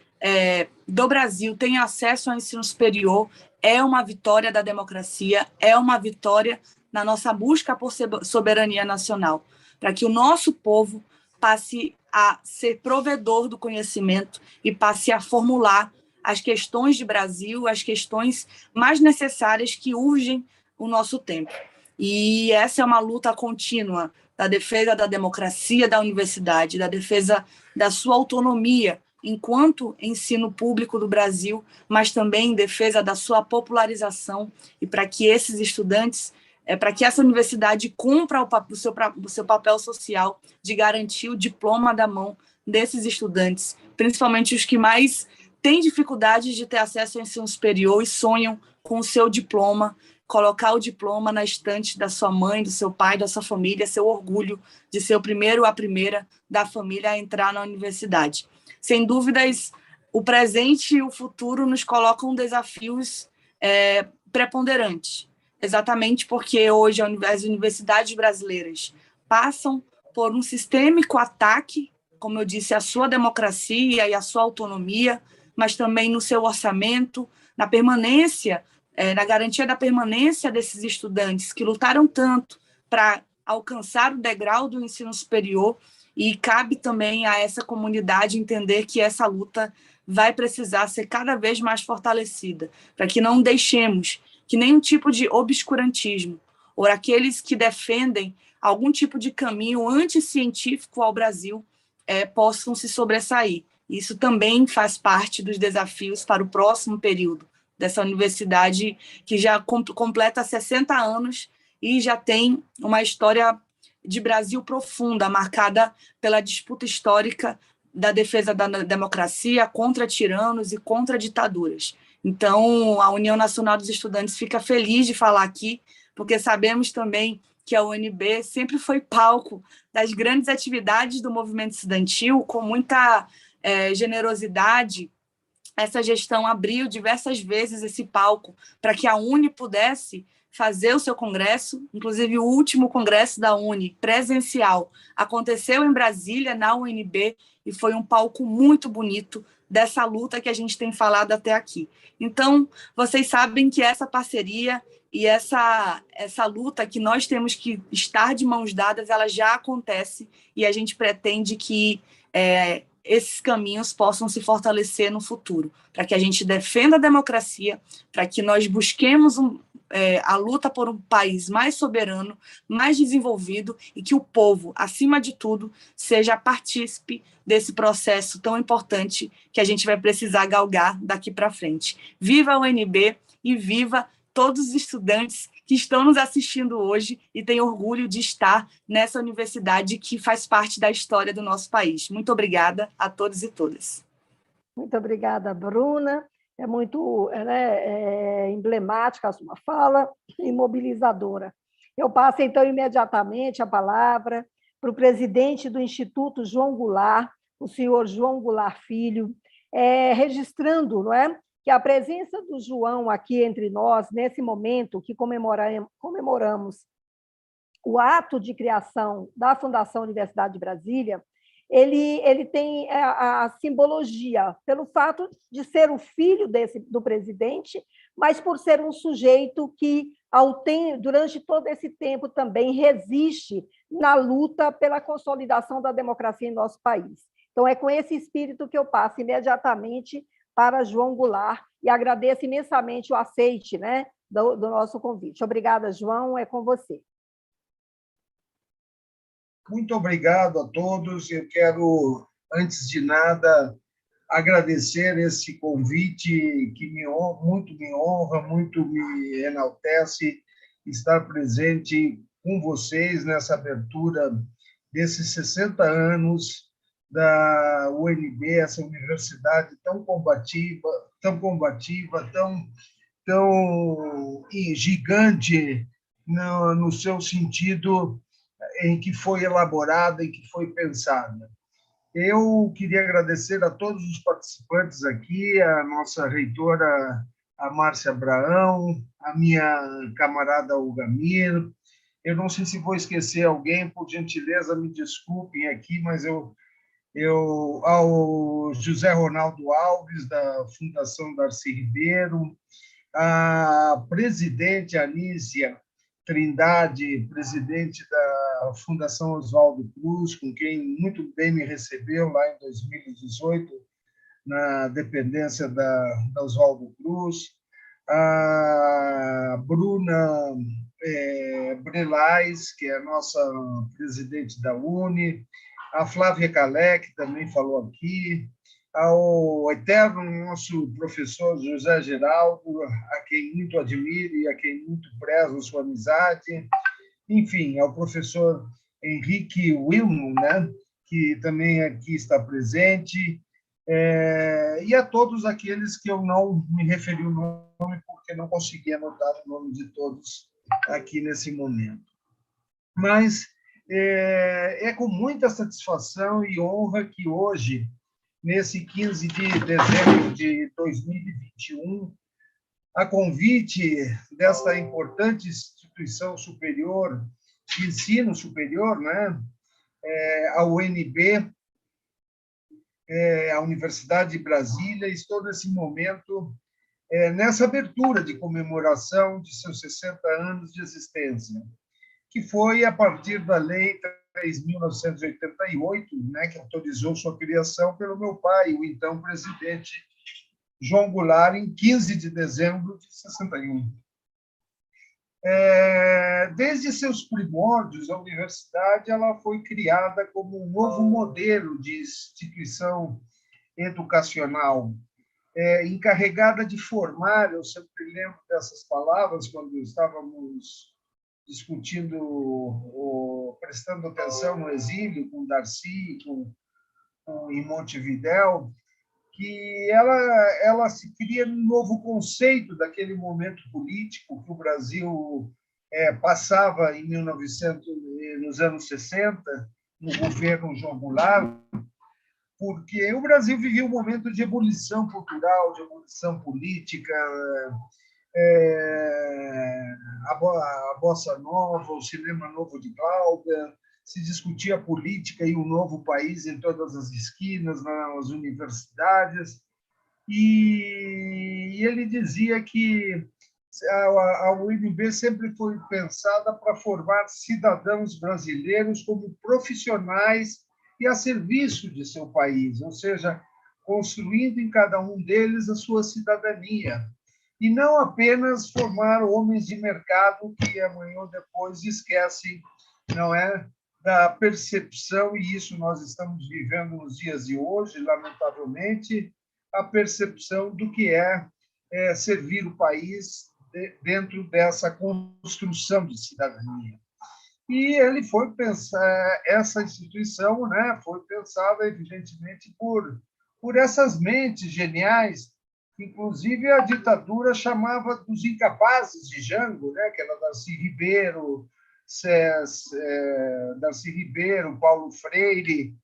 do Brasil tenham acesso ao ensino superior, é uma vitória da democracia, é uma vitória na nossa busca por soberania nacional, para que o nosso povo passe a ser provedor do conhecimento e passe a formular as questões de Brasil, as questões mais necessárias que urgem o nosso tempo. E essa é uma luta contínua da defesa da democracia da universidade, da defesa da sua autonomia enquanto ensino público do Brasil, mas também em defesa da sua popularização e para que esses estudantes para que essa universidade cumpra o seu papel social de garantir o diploma da mão desses estudantes, principalmente os que mais têm dificuldade de ter acesso ao ensino superior e sonham com o seu diploma, colocar o diploma na estante da sua mãe, do seu pai, da sua família, seu orgulho de ser o primeiro ou a primeira da família a entrar na universidade. Sem dúvidas, o presente e o futuro nos colocam desafios preponderantes, exatamente porque hoje as universidades brasileiras passam por um sistêmico ataque, como eu disse, à sua democracia e à sua autonomia, mas também no seu orçamento, na permanência, na garantia da permanência desses estudantes que lutaram tanto para alcançar o degrau do ensino superior, e cabe também a essa comunidade entender que essa luta vai precisar ser cada vez mais fortalecida, para que não deixemos que nenhum tipo de obscurantismo ou aqueles que defendem algum tipo de caminho anticientífico ao Brasil possam se sobressair. Isso também faz parte dos desafios para o próximo período dessa universidade, que já completa 60 anos e já tem uma história de Brasil profunda, marcada pela disputa histórica da defesa da democracia contra tiranos e contra ditaduras. Então, a União Nacional dos Estudantes fica feliz de falar aqui, porque sabemos também que a UNB sempre foi palco das grandes atividades do movimento estudantil, com muita generosidade. Essa gestão abriu diversas vezes esse palco para que a UNE pudesse fazer o seu congresso, inclusive o último congresso da UNE presencial aconteceu em Brasília, na UNB, e foi um palco muito bonito dessa luta que a gente tem falado até aqui. Então, vocês sabem que essa parceria e essa luta que nós temos que estar de mãos dadas, ela já acontece, e a gente pretende que esses caminhos possam se fortalecer no futuro, para que a gente defenda a democracia, para que nós busquemos a luta por um país mais soberano, mais desenvolvido, e que o povo, acima de tudo, seja partícipe desse processo tão importante que a gente vai precisar galgar daqui para frente. Viva a UNB e viva todos os estudantes que estão nos assistindo hoje e têm orgulho de estar nessa universidade que faz parte da história do nosso país. Muito obrigada a todos e todas. Muito obrigada, Bruna. É muito emblemática a sua fala e mobilizadora. Eu passo, então, imediatamente a palavra para o presidente do Instituto João Goulart, o senhor João Goulart Filho, registrando, não é, que a presença do João aqui entre nós, nesse momento que comemoramos o ato de criação da Fundação Universidade de Brasília, ele tem a simbologia, pelo fato de ser o filho do presidente, mas por ser um sujeito que, durante todo esse tempo, também resiste na luta pela consolidação da democracia em nosso país. Então, é com esse espírito que eu passo imediatamente para João Goulart, e agradeço imensamente o aceite, né, do nosso convite. Obrigada, João, é com você. Muito obrigado a todos. Eu quero, antes de nada, agradecer esse convite que muito me honra, muito me enaltece estar presente com vocês nessa abertura desses 60 anos da UNB, essa universidade tão combativa, tão gigante no seu sentido em que foi elaborada e que foi pensada. Eu queria agradecer a todos os participantes aqui, a nossa reitora, a Márcia Abraão, a minha camarada Ugamir. Eu não sei se vou esquecer alguém, por gentileza, me desculpem aqui, mas ao José Ronaldo Alves, da Fundação Darcy Ribeiro, a presidente Anísia Trindade, presidente da Fundação Oswaldo Cruz, com quem muito bem me recebeu lá em 2018, na dependência da Oswaldo Cruz, a Bruna Brelais, que é a nossa presidente da UNE, a Flávia Calé, que também falou aqui, ao eterno nosso professor José Geraldo, a quem muito admiro e a quem muito prezo sua amizade, enfim, ao professor Henrique Wilman, né, que também aqui está presente, e a todos aqueles que eu não me referi o nome, porque não consegui anotar o nome de todos aqui nesse momento. Mas é com muita satisfação e honra que hoje, nesse 15 de dezembro de 2021, a convite desta importante instituição superior, de ensino superior, né, a UNB, a Universidade de Brasília, estou nesse momento, nessa abertura de comemoração de seus 60 anos de existência, que foi a partir da Lei 3.988, né, que autorizou sua criação pelo meu pai, o então presidente João Goulart, em 15 de dezembro de 61. Desde seus primórdios, a universidade ela foi criada como um novo modelo de instituição educacional, encarregada de formar, eu sempre lembro dessas palavras quando estávamos discutindo, prestando atenção no exílio com Darcy, em Montevidéu, que ela se cria um novo conceito daquele momento político que o Brasil passava em 1900, nos anos 60, no governo João Goulart, porque o Brasil vivia um momento de ebulição cultural, de ebulição política, a bossa nova, o cinema novo de Glauber, se discutia a política e o novo país em todas as esquinas, nas universidades, e ele dizia que a UNB sempre foi pensada para formar cidadãos brasileiros como profissionais e a serviço de seu país, ou seja, construindo em cada um deles a sua cidadania, e não apenas formar homens de mercado que amanhã ou depois esquecem, não é, da percepção, e isso nós estamos vivendo nos dias de hoje, lamentavelmente, a percepção do que é servir o país dentro dessa construção de cidadania. E ele foi pensar, essa instituição, né, foi pensada, evidentemente, por essas mentes geniais, que, inclusive, a ditadura chamava dos incapazes de Jango, né, que era Darcy Ribeiro, Paulo Freire,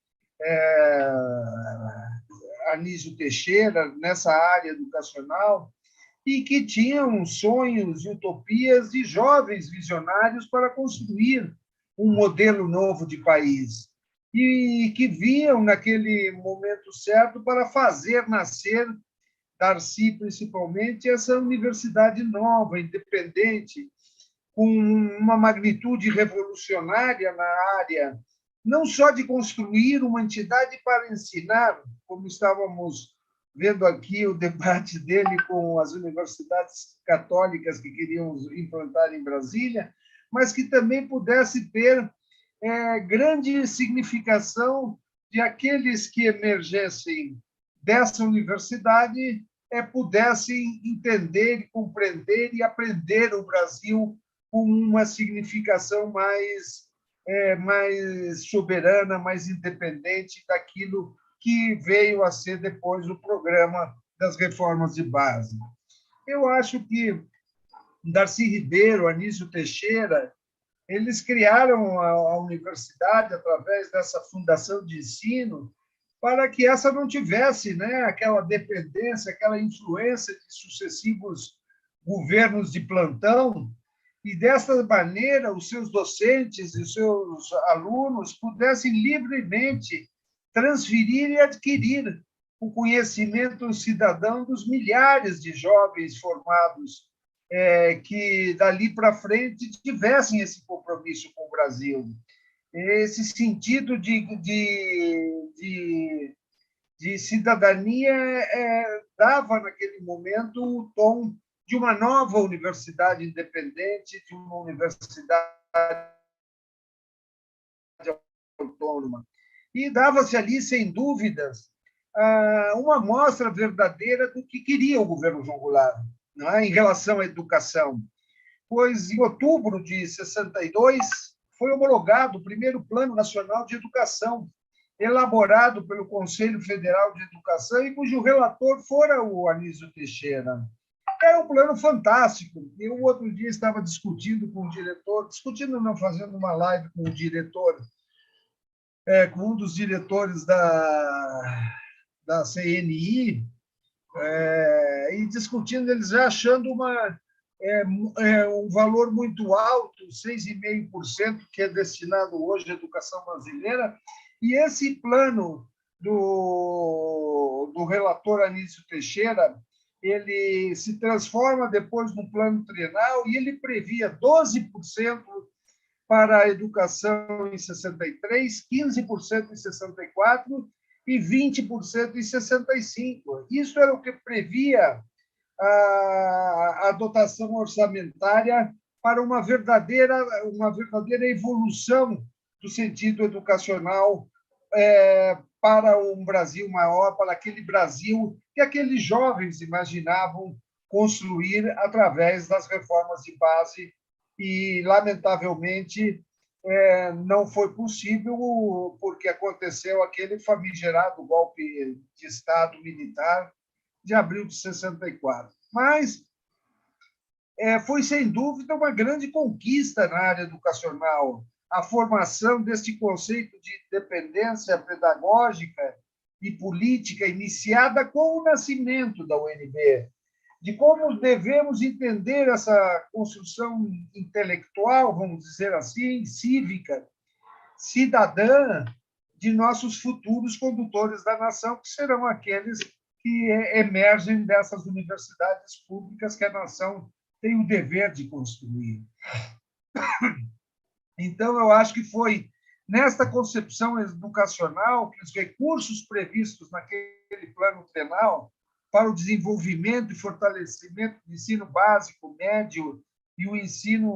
Anísio Teixeira, nessa área educacional, e que tinham sonhos e utopias de jovens visionários para construir um modelo novo de país, e que viam naquele momento certo para fazer nascer, Darcy principalmente, essa universidade nova, independente, com uma magnitude revolucionária na área, não só de construir uma entidade para ensinar, como estávamos vendo aqui o debate dele com as universidades católicas que queriam implantar em Brasília, mas que também pudesse ter grande significação de aqueles que emergessem dessa universidade pudessem entender, compreender e aprender o Brasil com uma significação mais soberana, mais independente daquilo que veio a ser depois o programa das reformas de base. Eu acho que Darcy Ribeiro, Anísio Teixeira, eles criaram a universidade através dessa fundação de ensino para que essa não tivesse, né, aquela dependência, aquela influência de sucessivos governos de plantão, e, desta maneira, os seus docentes e os seus alunos pudessem livremente transferir e adquirir o conhecimento cidadão dos milhares de jovens formados que, dali para frente, tivessem esse compromisso com o Brasil. Esse sentido de cidadania dava, naquele momento, o tom de uma nova universidade independente, de uma universidade autônoma. E dava-se ali, sem dúvidas, uma amostra verdadeira do que queria o governo João Goulart, não é? Em relação à educação. Pois, em outubro de 62, foi homologado o primeiro Plano Nacional de Educação, elaborado pelo Conselho Federal de Educação e cujo relator fora o Anísio Teixeira. Era um plano fantástico. Eu, outro dia, estava discutindo com o diretor, fazendo uma live com o diretor, com um dos diretores da CNI, e discutindo, eles já achando um valor muito alto, 6,5%, que é destinado hoje à educação brasileira, e esse plano do relator Anísio Teixeira, ele se transforma depois no plano trienal e ele previa 12% para a educação em 63, 15% em 64 e 20% em 65. Isso era o que previa a dotação orçamentária para uma verdadeira evolução do sentido educacional para um Brasil maior, para aquele Brasil que aqueles jovens imaginavam construir através das reformas de base e, lamentavelmente, não foi possível porque aconteceu aquele famigerado golpe de Estado militar de abril de 64. Mas foi, sem dúvida, uma grande conquista na área educacional, a formação deste conceito de independência pedagógica e política iniciada com o nascimento da UNB, de como devemos entender essa construção intelectual, vamos dizer assim, cívica, cidadã, de nossos futuros condutores da nação, que serão aqueles que emergem dessas universidades públicas que a nação tem o dever de construir. Então, eu acho que foi nesta concepção educacional que os recursos previstos naquele plano trienal para o desenvolvimento e fortalecimento do ensino básico, médio e o ensino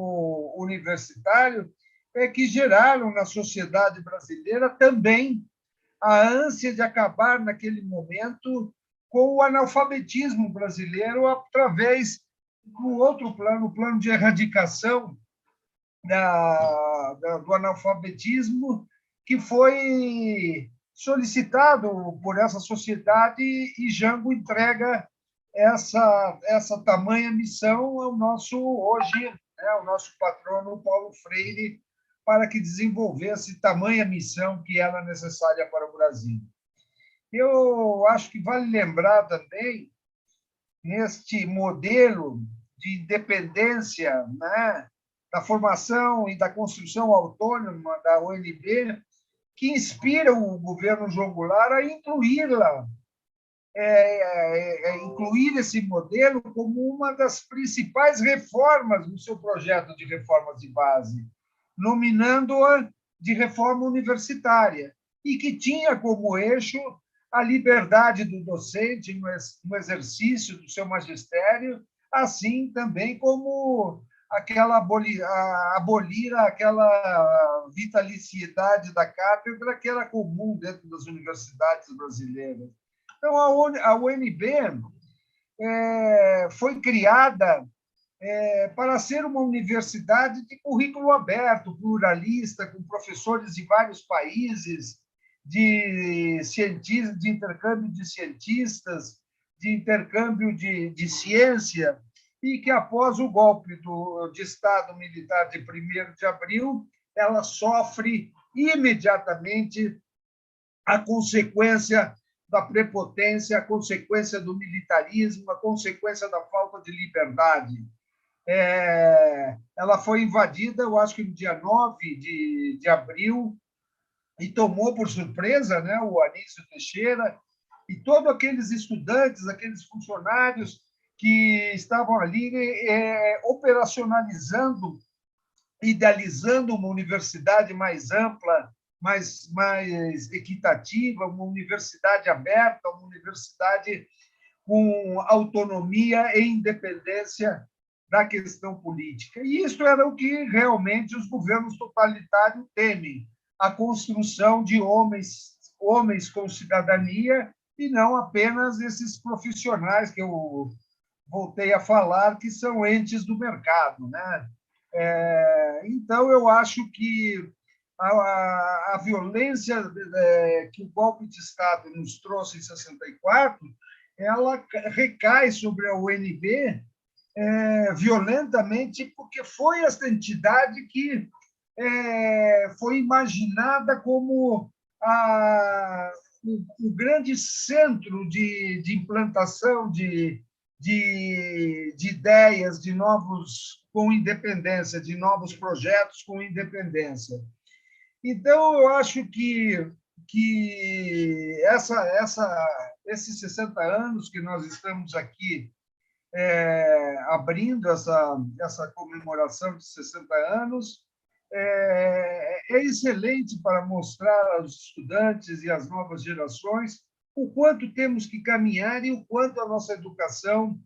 universitário que geraram na sociedade brasileira também a ânsia de acabar, naquele momento, com o analfabetismo brasileiro através do outro plano, o plano de erradicação do analfabetismo, que foi solicitado por essa sociedade, e Jango entrega essa tamanha missão ao nosso patrono Paulo Freire, para que desenvolvesse tamanha missão que era necessária para o Brasil. Eu acho que vale lembrar também, neste modelo de independência, né, da formação e da construção autônoma da UNB, que inspira o governo João Goulart a incluí-la, incluir esse modelo como uma das principais reformas no seu projeto de reformas de base, nominando-a de reforma universitária, e que tinha como eixo a liberdade do docente no exercício do seu magistério, assim também como abolir aquela vitaliciedade da cátedra que era comum dentro das universidades brasileiras. Então, a UNB foi criada para ser uma universidade de currículo aberto, pluralista, com professores de vários países, de intercâmbio de cientistas, de intercâmbio de ciência, e que, após o golpe de Estado militar de 1º de abril, ela sofre imediatamente a consequência da prepotência, a consequência do militarismo, a consequência da falta de liberdade. Ela foi invadida, eu acho que no dia 9 de abril, e tomou por surpresa, né, o Anísio Teixeira e todos aqueles estudantes, aqueles funcionários que estavam ali operacionalizando, idealizando uma universidade mais ampla, mais equitativa, uma universidade aberta, uma universidade com autonomia e independência da questão política. E isso era o que realmente os governos totalitários temem, a construção de homens com cidadania e não apenas esses profissionais que eu voltei a falar, que são entes do mercado, né? Então, eu acho que a violência que o golpe de Estado nos trouxe em 64, ela recai sobre a UNB violentamente, porque foi essa entidade que foi imaginada como o grande centro de implantação de ideias, de novos com independência, de novos projetos com independência. Então, eu acho que esses 60 anos que nós estamos aqui abrindo essa comemoração de 60 anos, é excelente para mostrar aos estudantes e às novas gerações o quanto temos que caminhar e o quanto a nossa educação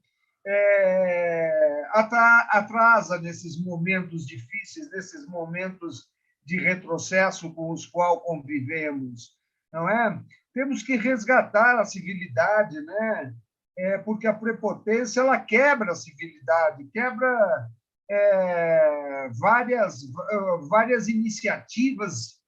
atrasa nesses momentos difíceis, nesses momentos de retrocesso com os quais convivemos, não é? Temos que resgatar a civilidade, né? Porque a prepotência ela quebra a civilidade, quebra várias iniciativas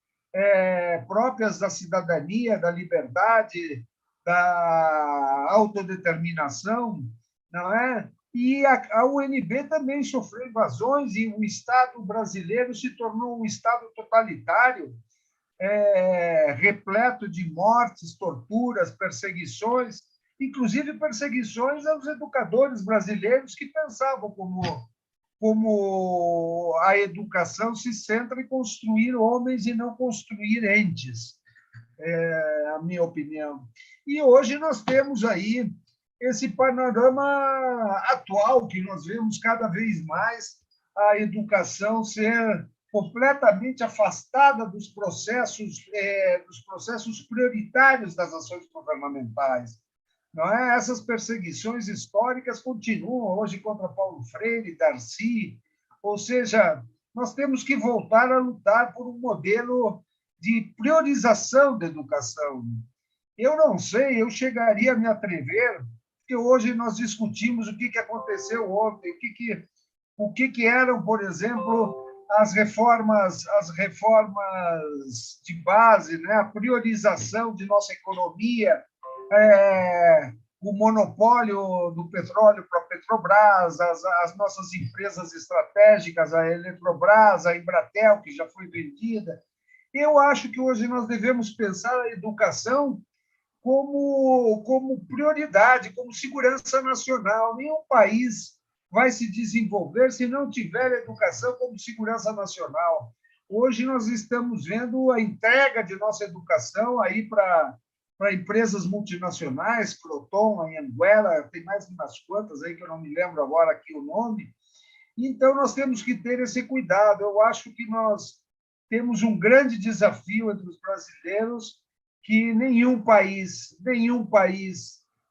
próprias da cidadania, da liberdade, da autodeterminação, não é? E a UNB também sofreu invasões e o Estado brasileiro se tornou um Estado totalitário, repleto de mortes, torturas, perseguições, inclusive perseguições aos educadores brasileiros que pensavam como a educação se centra em construir homens e não construir entes, a minha opinião. E hoje nós temos aí esse panorama atual, que nós vemos cada vez mais a educação ser completamente afastada dos processos prioritários das ações governamentais. Não é? Essas perseguições históricas continuam hoje contra Paulo Freire, Darcy, ou seja, nós temos que voltar a lutar por um modelo de priorização da educação. Eu não sei, eu chegaria a me atrever, porque hoje nós discutimos o que aconteceu ontem, o que eram, por exemplo, as reformas de base, né? A priorização de nossa economia, o monopólio do petróleo para a Petrobras, as nossas empresas estratégicas, a Eletrobras, a Embratel, que já foi vendida. Eu acho que hoje nós devemos pensar a educação como prioridade, como segurança nacional. Nenhum país vai se desenvolver se não tiver educação como segurança nacional. Hoje nós estamos vendo a entrega de nossa educação aí para empresas multinacionais, Croton, Anhanguera, tem mais umas quantas aí que eu não me lembro agora aqui o nome. Então, nós temos que ter esse cuidado. Eu acho que nós temos um grande desafio entre os brasileiros, que nenhum país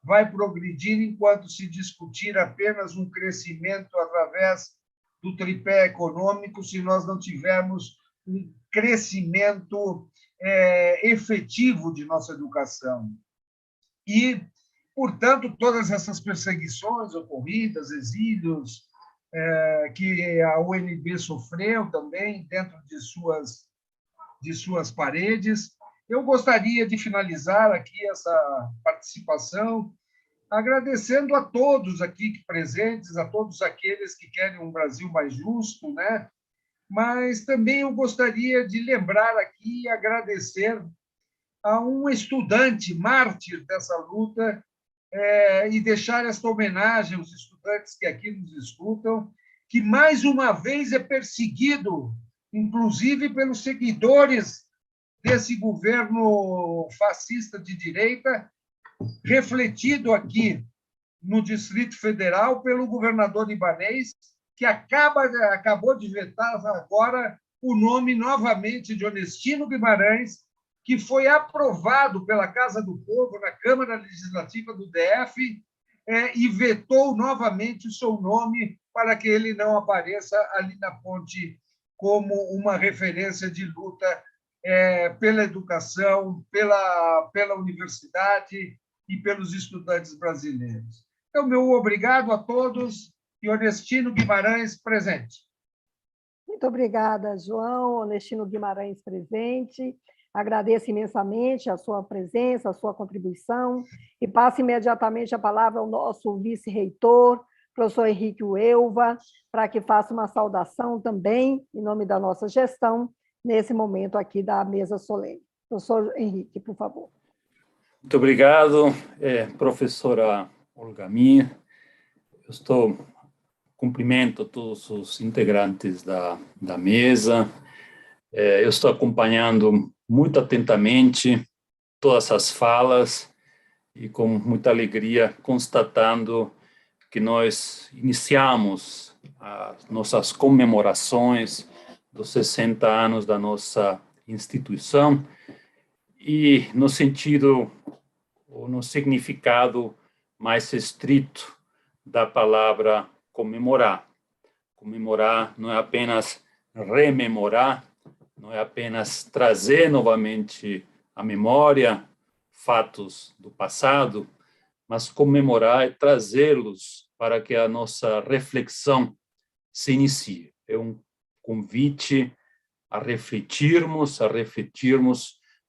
vai progredir enquanto se discutir apenas um crescimento através do tripé econômico, se nós não tivermos um crescimento efetivo de nossa educação. E, portanto, todas essas perseguições ocorridas, exílios, que a UNB sofreu também dentro de suas paredes. Eu gostaria de finalizar aqui essa participação agradecendo a todos aqui presentes, a todos aqueles que querem um Brasil mais justo, né? Mas também eu gostaria de lembrar aqui e agradecer a um estudante mártir dessa luta e deixar esta homenagem aos estudantes que aqui nos escutam, que mais uma vez é perseguido, inclusive pelos seguidores desse governo fascista de direita, refletido aqui no Distrito Federal pelo governador Ibanez, que acabou de vetar agora o nome novamente de Onestino Guimarães, que foi aprovado pela Casa do Povo, na Câmara Legislativa do DF, e vetou novamente o seu nome para que ele não apareça ali na ponte como uma referência de luta pela educação, pela universidade e pelos estudantes brasileiros. Então, meu obrigado a todos e Onestino Guimarães presente. Muito obrigada, João, Onestino Guimarães presente. Agradeço imensamente a sua presença, a sua contribuição e passo imediatamente a palavra ao nosso vice-reitor, professor Henrique Uelva, para que faça uma saudação também, em nome da nossa gestão, nesse momento aqui da mesa solene. Professor Henrique, por favor. Muito obrigado, professora Olga Mir. Eu cumprimento todos os integrantes da mesa. Eu estou acompanhando muito atentamente todas as falas e com muita alegria constatando que nós iniciamos as nossas comemorações dos 60 anos da nossa instituição e no sentido, ou no significado mais estrito da palavra comemorar. Comemorar não é apenas rememorar, não é apenas trazer novamente à memória fatos do passado, mas comemorar é trazê-los para que a nossa reflexão se inicie. É um convite a refletirmos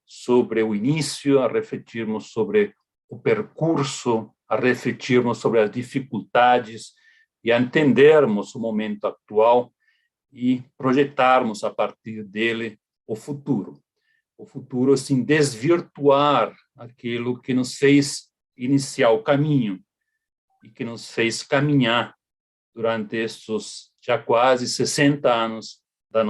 sobre o início, a refletirmos sobre o percurso, a refletirmos sobre as dificuldades e a entendermos o momento atual e projetarmos a partir dele o futuro. O futuro, sem desvirtuar aquilo que nos fez iniciar o caminho e que nos fez caminhar durante estes já quase 60 anos da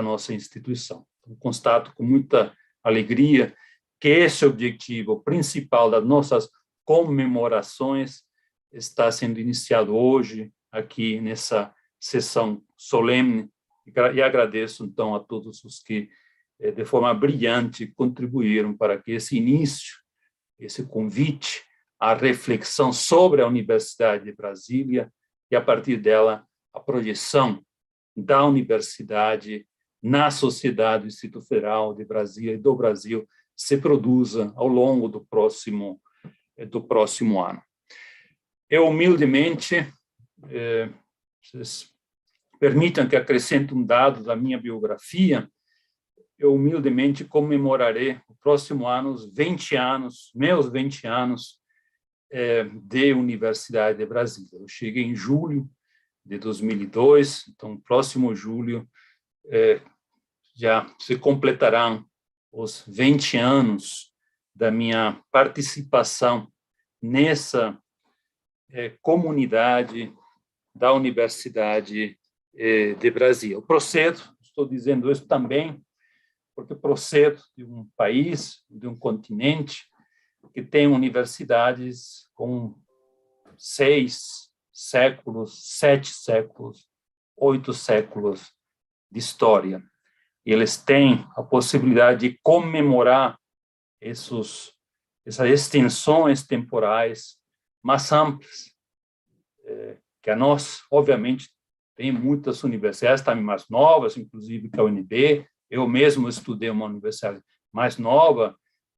nossa instituição. Eu constato com muita alegria que esse objetivo principal das nossas comemorações está sendo iniciado hoje, aqui nessa sessão solene, e agradeço, então, a todos os que, de forma brilhante, contribuíram para que esse início, esse convite à reflexão sobre a Universidade de Brasília e, a partir dela, a projeção da universidade na sociedade do Distrito Federal de Brasília e do Brasil se produza ao longo do próximo ano. Eu, humildemente, vocês permitam que acrescente um dado da minha biografia, eu humildemente comemorarei o próximo ano os 20 anos, meus 20 anos de Universidade de Brasília. Eu cheguei em julho de 2002, então, próximo julho, já se completarão os 20 anos da minha participação nessa comunidade da Universidade de Brasília. Eu procedo, estou dizendo isso também, porque procedo de um país, de um continente, que tem universidades com 6 séculos, 7 séculos, 8 séculos de história. E eles têm a possibilidade de comemorar essas extensões temporais mais amplas, que a nós, obviamente, tem muitas universidades também mais novas, inclusive que a UNB. Eu mesmo estudei uma universidade mais nova,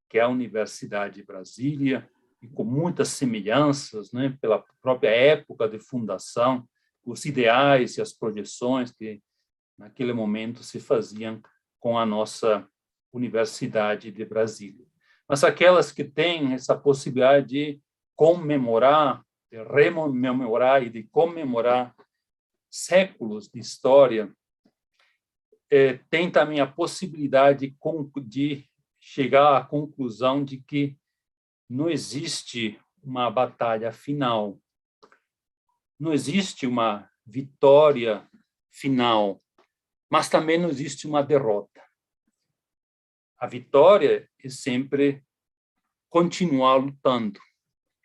que é a Universidade de Brasília, e com muitas semelhanças, né, pela própria época de fundação, os ideais e as projeções que, naquele momento, se faziam com a nossa Universidade de Brasília. Mas aquelas que têm essa possibilidade de comemorar, de rememorar e de comemorar séculos de história, tem também a possibilidade de chegar à conclusão de que não existe uma batalha final, não existe uma vitória final, mas também não existe uma derrota. A vitória é sempre continuar lutando.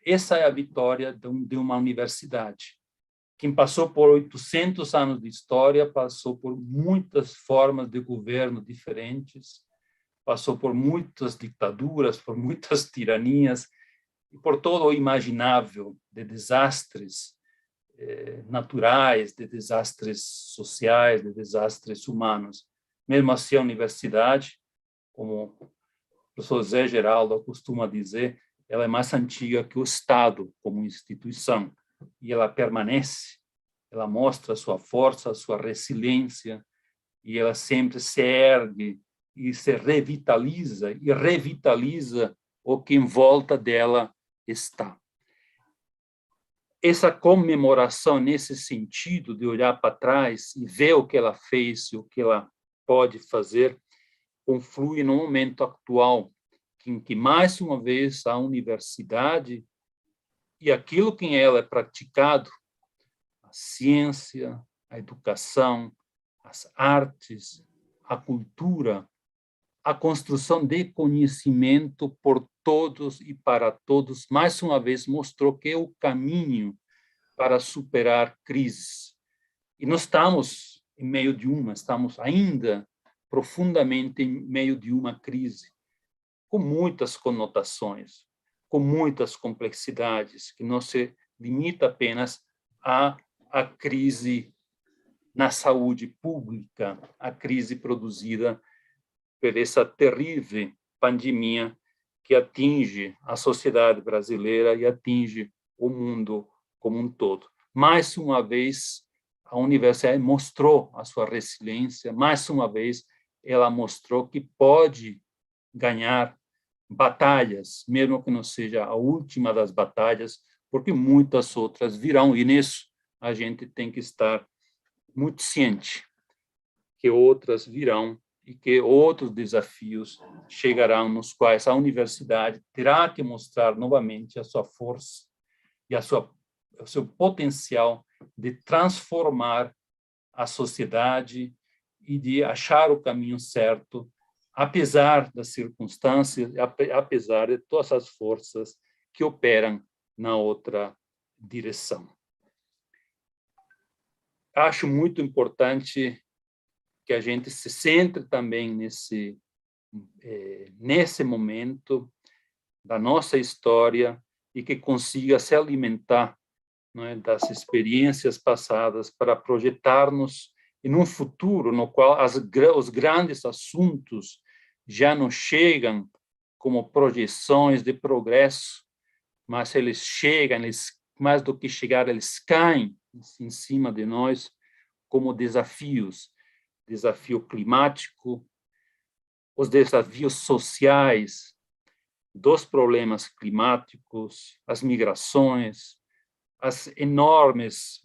Essa é a vitória de uma universidade. Quem passou por 800 anos de história, passou por muitas formas de governo diferentes, passou por muitas ditaduras, por muitas tiranias, e por todo o imaginável de desastres naturais, de desastres sociais, de desastres humanos. Mesmo assim, a universidade, como o professor Zé Geraldo costuma dizer, ela é mais antiga que o Estado como instituição, e ela permanece, ela mostra a sua força, a sua resiliência, e ela sempre se ergue e se revitaliza, e revitaliza o que em volta dela está. Essa comemoração, nesse sentido de olhar para trás e ver o que ela fez e o que ela pode fazer, conflui no momento atual, em que, mais uma vez, a universidade e aquilo que em ela é praticado, a ciência, a educação, as artes, a cultura, a construção de conhecimento por todos e para todos, mais uma vez mostrou que é o caminho para superar crises. E nós estamos em meio de estamos ainda profundamente em meio de uma crise, com muitas conotações, com muitas complexidades, que não se limita apenas à crise na saúde pública, a crise produzida por essa terrível pandemia que atinge a sociedade brasileira e atinge o mundo como um todo. Mais uma vez, a universidade mostrou a sua resiliência, mais uma vez, ela mostrou que pode ganhar batalhas, mesmo que não seja a última das batalhas, porque muitas outras virão, e nisso a gente tem que estar muito ciente que outras virão e que outros desafios chegarão, nos quais a universidade terá que mostrar novamente a sua força e o seu potencial de transformar a sociedade e de achar o caminho certo, apesar das circunstâncias, apesar de todas as forças que operam na outra direção. Acho muito importante que a gente se centre também nesse momento da nossa história e que consiga se alimentar, não é, das experiências passadas para projetar-nos em um futuro no qual os grandes assuntos já não chegam como projeções de progresso, mas eles chegam, mais do que chegar, eles caem em cima de nós como desafios. Desafio climático, os desafios sociais dos problemas climáticos, as migrações, as enormes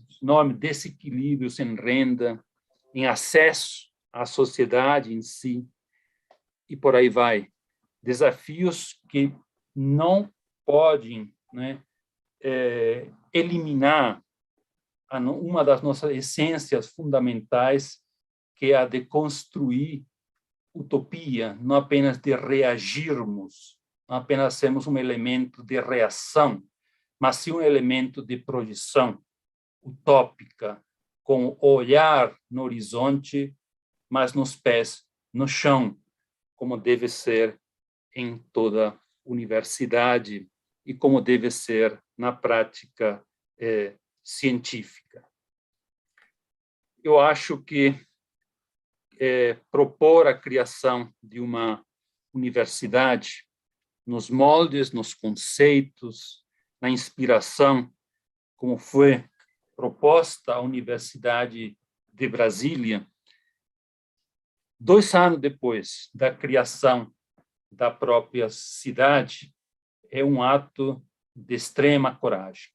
desequilíbrios em renda, em acesso à sociedade em si, e por aí vai. Desafios que não podem, né, eliminar uma das nossas essências fundamentais, que é a de construir utopia, não apenas de reagirmos, não apenas sermos um elemento de reação, mas sim um elemento de projeção utópica, com o olhar no horizonte, mas nos pés no chão, como deve ser em toda universidade e como deve ser na prática científica. Eu acho que propor a criação de uma universidade nos moldes, nos conceitos, na inspiração, como foi proposta a Universidade de Brasília, 2 anos depois da criação da própria cidade, é um ato de extrema coragem.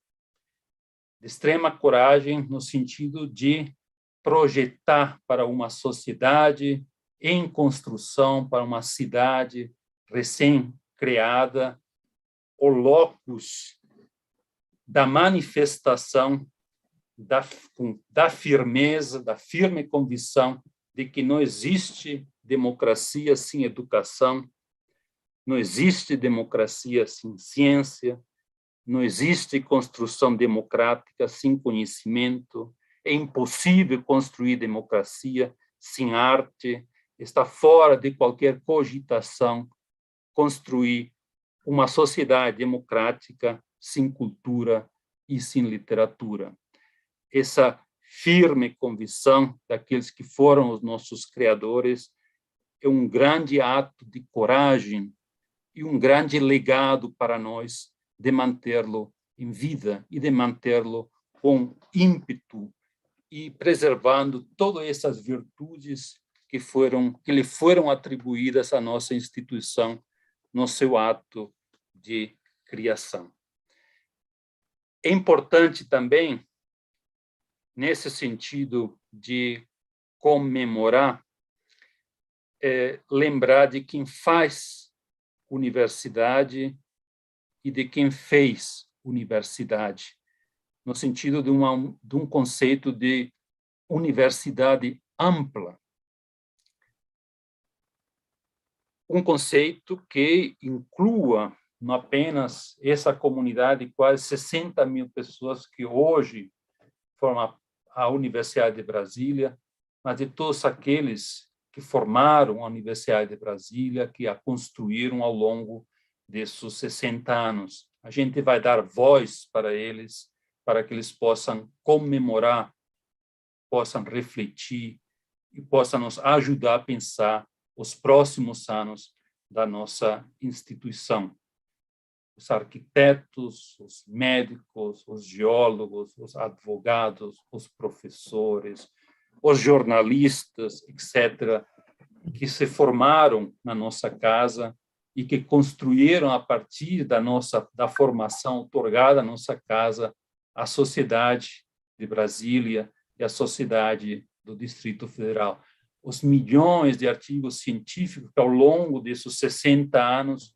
De extrema coragem no sentido de projetar para uma sociedade em construção, para uma cidade recém-criada, o locus da manifestação da firmeza, da firme convicção de que não existe democracia sem educação, não existe democracia sem ciência, não existe construção democrática sem conhecimento, é impossível construir democracia sem arte, está fora de qualquer cogitação construir uma sociedade democrática sem cultura e sem literatura. Essa firme convicção daqueles que foram os nossos criadores é um grande ato de coragem e um grande legado para nós de mantê-lo em vida e de mantê-lo com ímpeto e preservando todas essas virtudes que lhe foram atribuídas à nossa instituição no seu ato de criação. É importante também, nesse sentido de comemorar, lembrar de quem faz universidade e de quem fez universidade, no sentido de um conceito de universidade ampla. Um conceito que inclua não apenas essa comunidade de quase 60 mil pessoas que hoje formam a Universidade de Brasília, mas de todos aqueles que formaram a Universidade de Brasília, que a construíram ao longo desses 60 anos. A gente vai dar voz para eles, para que eles possam comemorar, possam refletir e possam nos ajudar a pensar os próximos anos da nossa instituição. Os arquitetos, os médicos, os geólogos, os advogados, os professores, os jornalistas, etc., que se formaram na nossa casa e que construíram, a partir da formação otorgada à nossa casa, a sociedade de Brasília e a sociedade do Distrito Federal. Os milhões de artigos científicos que, ao longo desses 60 anos,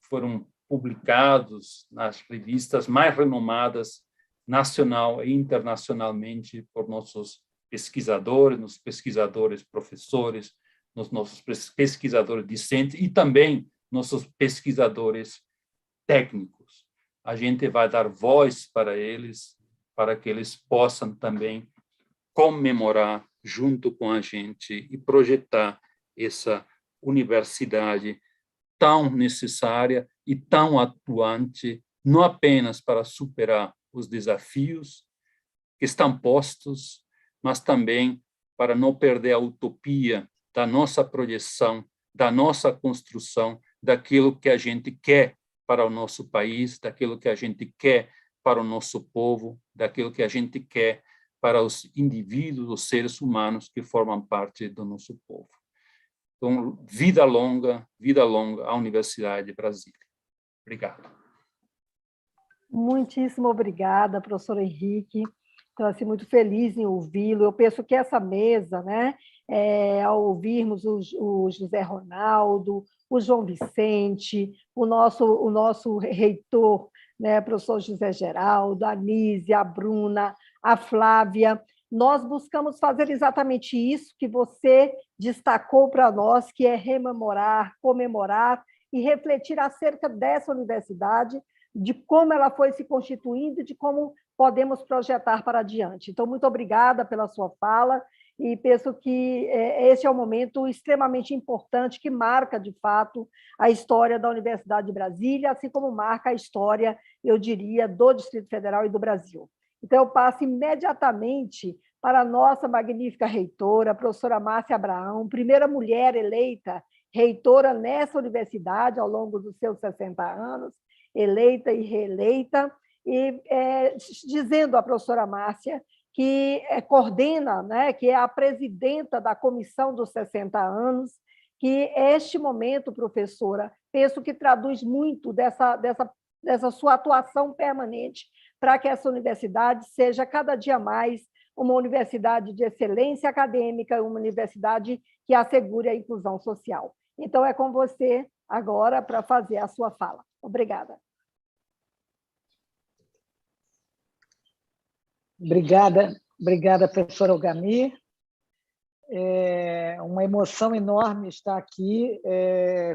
foram publicados nas revistas mais renomadas, nacional e internacionalmente, por nossos pesquisadores, nos pesquisadores professores, nos nossos pesquisadores discentes e também nossos pesquisadores técnicos. A gente vai dar voz para eles, para que eles possam também comemorar junto com a gente e projetar essa universidade tão necessária e tão atuante, não apenas para superar os desafios que estão postos, mas também para não perder a utopia da nossa projeção, da nossa construção, daquilo que a gente quer para o nosso país, daquilo que a gente quer para o nosso povo, daquilo que a gente quer para os indivíduos, os seres humanos que formam parte do nosso povo. Então, vida longa à Universidade de Brasília. Obrigado. Muitíssimo obrigada, professor Henrique. Estou assim, muito feliz em ouvi-lo. Eu penso que essa mesa, né, ao ouvirmos o José Ronaldo, o João Vicente, o nosso reitor, né, professor José Geraldo, a Nízia, a Bruna, a Flávia, nós buscamos fazer exatamente isso que você destacou para nós, que é rememorar, comemorar e refletir acerca dessa universidade, de como ela foi se constituindo e de como podemos projetar para adiante. Então, muito obrigada pela sua fala e penso que esse é um momento extremamente importante que marca, de fato, a história da Universidade de Brasília, assim como marca a história, eu diria, do Distrito Federal e do Brasil. Então, eu passo imediatamente para a nossa magnífica reitora, a professora Márcia Abraão, primeira mulher eleita reitora nessa universidade ao longo dos seus 60 anos, eleita e reeleita, e dizendo à professora Márcia que coordena, né, que é a presidenta da comissão dos 60 anos, que este momento, professora, penso que traduz muito dessa sua atuação permanente para que essa universidade seja cada dia mais uma universidade de excelência acadêmica, uma universidade que assegure a inclusão social. Então, é com você agora para fazer a sua fala. Obrigada. Obrigada, professora Algamir. É uma emoção enorme estar aqui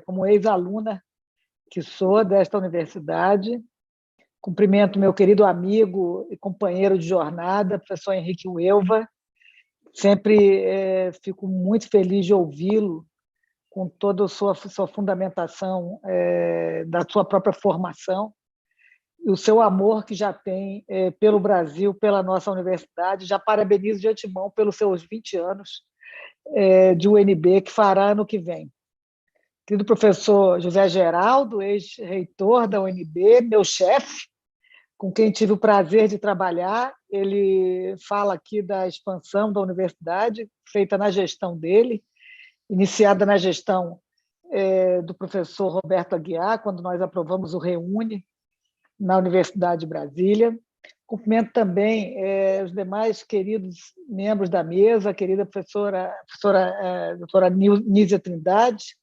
como ex-aluna que sou desta universidade. Cumprimento meu querido amigo e companheiro de jornada, professor Henrique Uelva. Sempre fico muito feliz de ouvi-lo com toda a sua fundamentação da sua própria formação e o seu amor que já tem pelo Brasil, pela nossa universidade. Já parabenizo de antemão pelos seus 20 anos de UNB, que fará ano que vem. querido professor José Geraldo, ex-reitor da UNB, meu chefe, com quem tive o prazer de trabalhar. Ele fala aqui da expansão da universidade, feita na gestão dele, iniciada na gestão do professor Roberto Aguiar, quando nós aprovamos o Reúne na Universidade de Brasília. Cumprimento também os demais queridos membros da mesa, a querida doutora Nízia Trindade,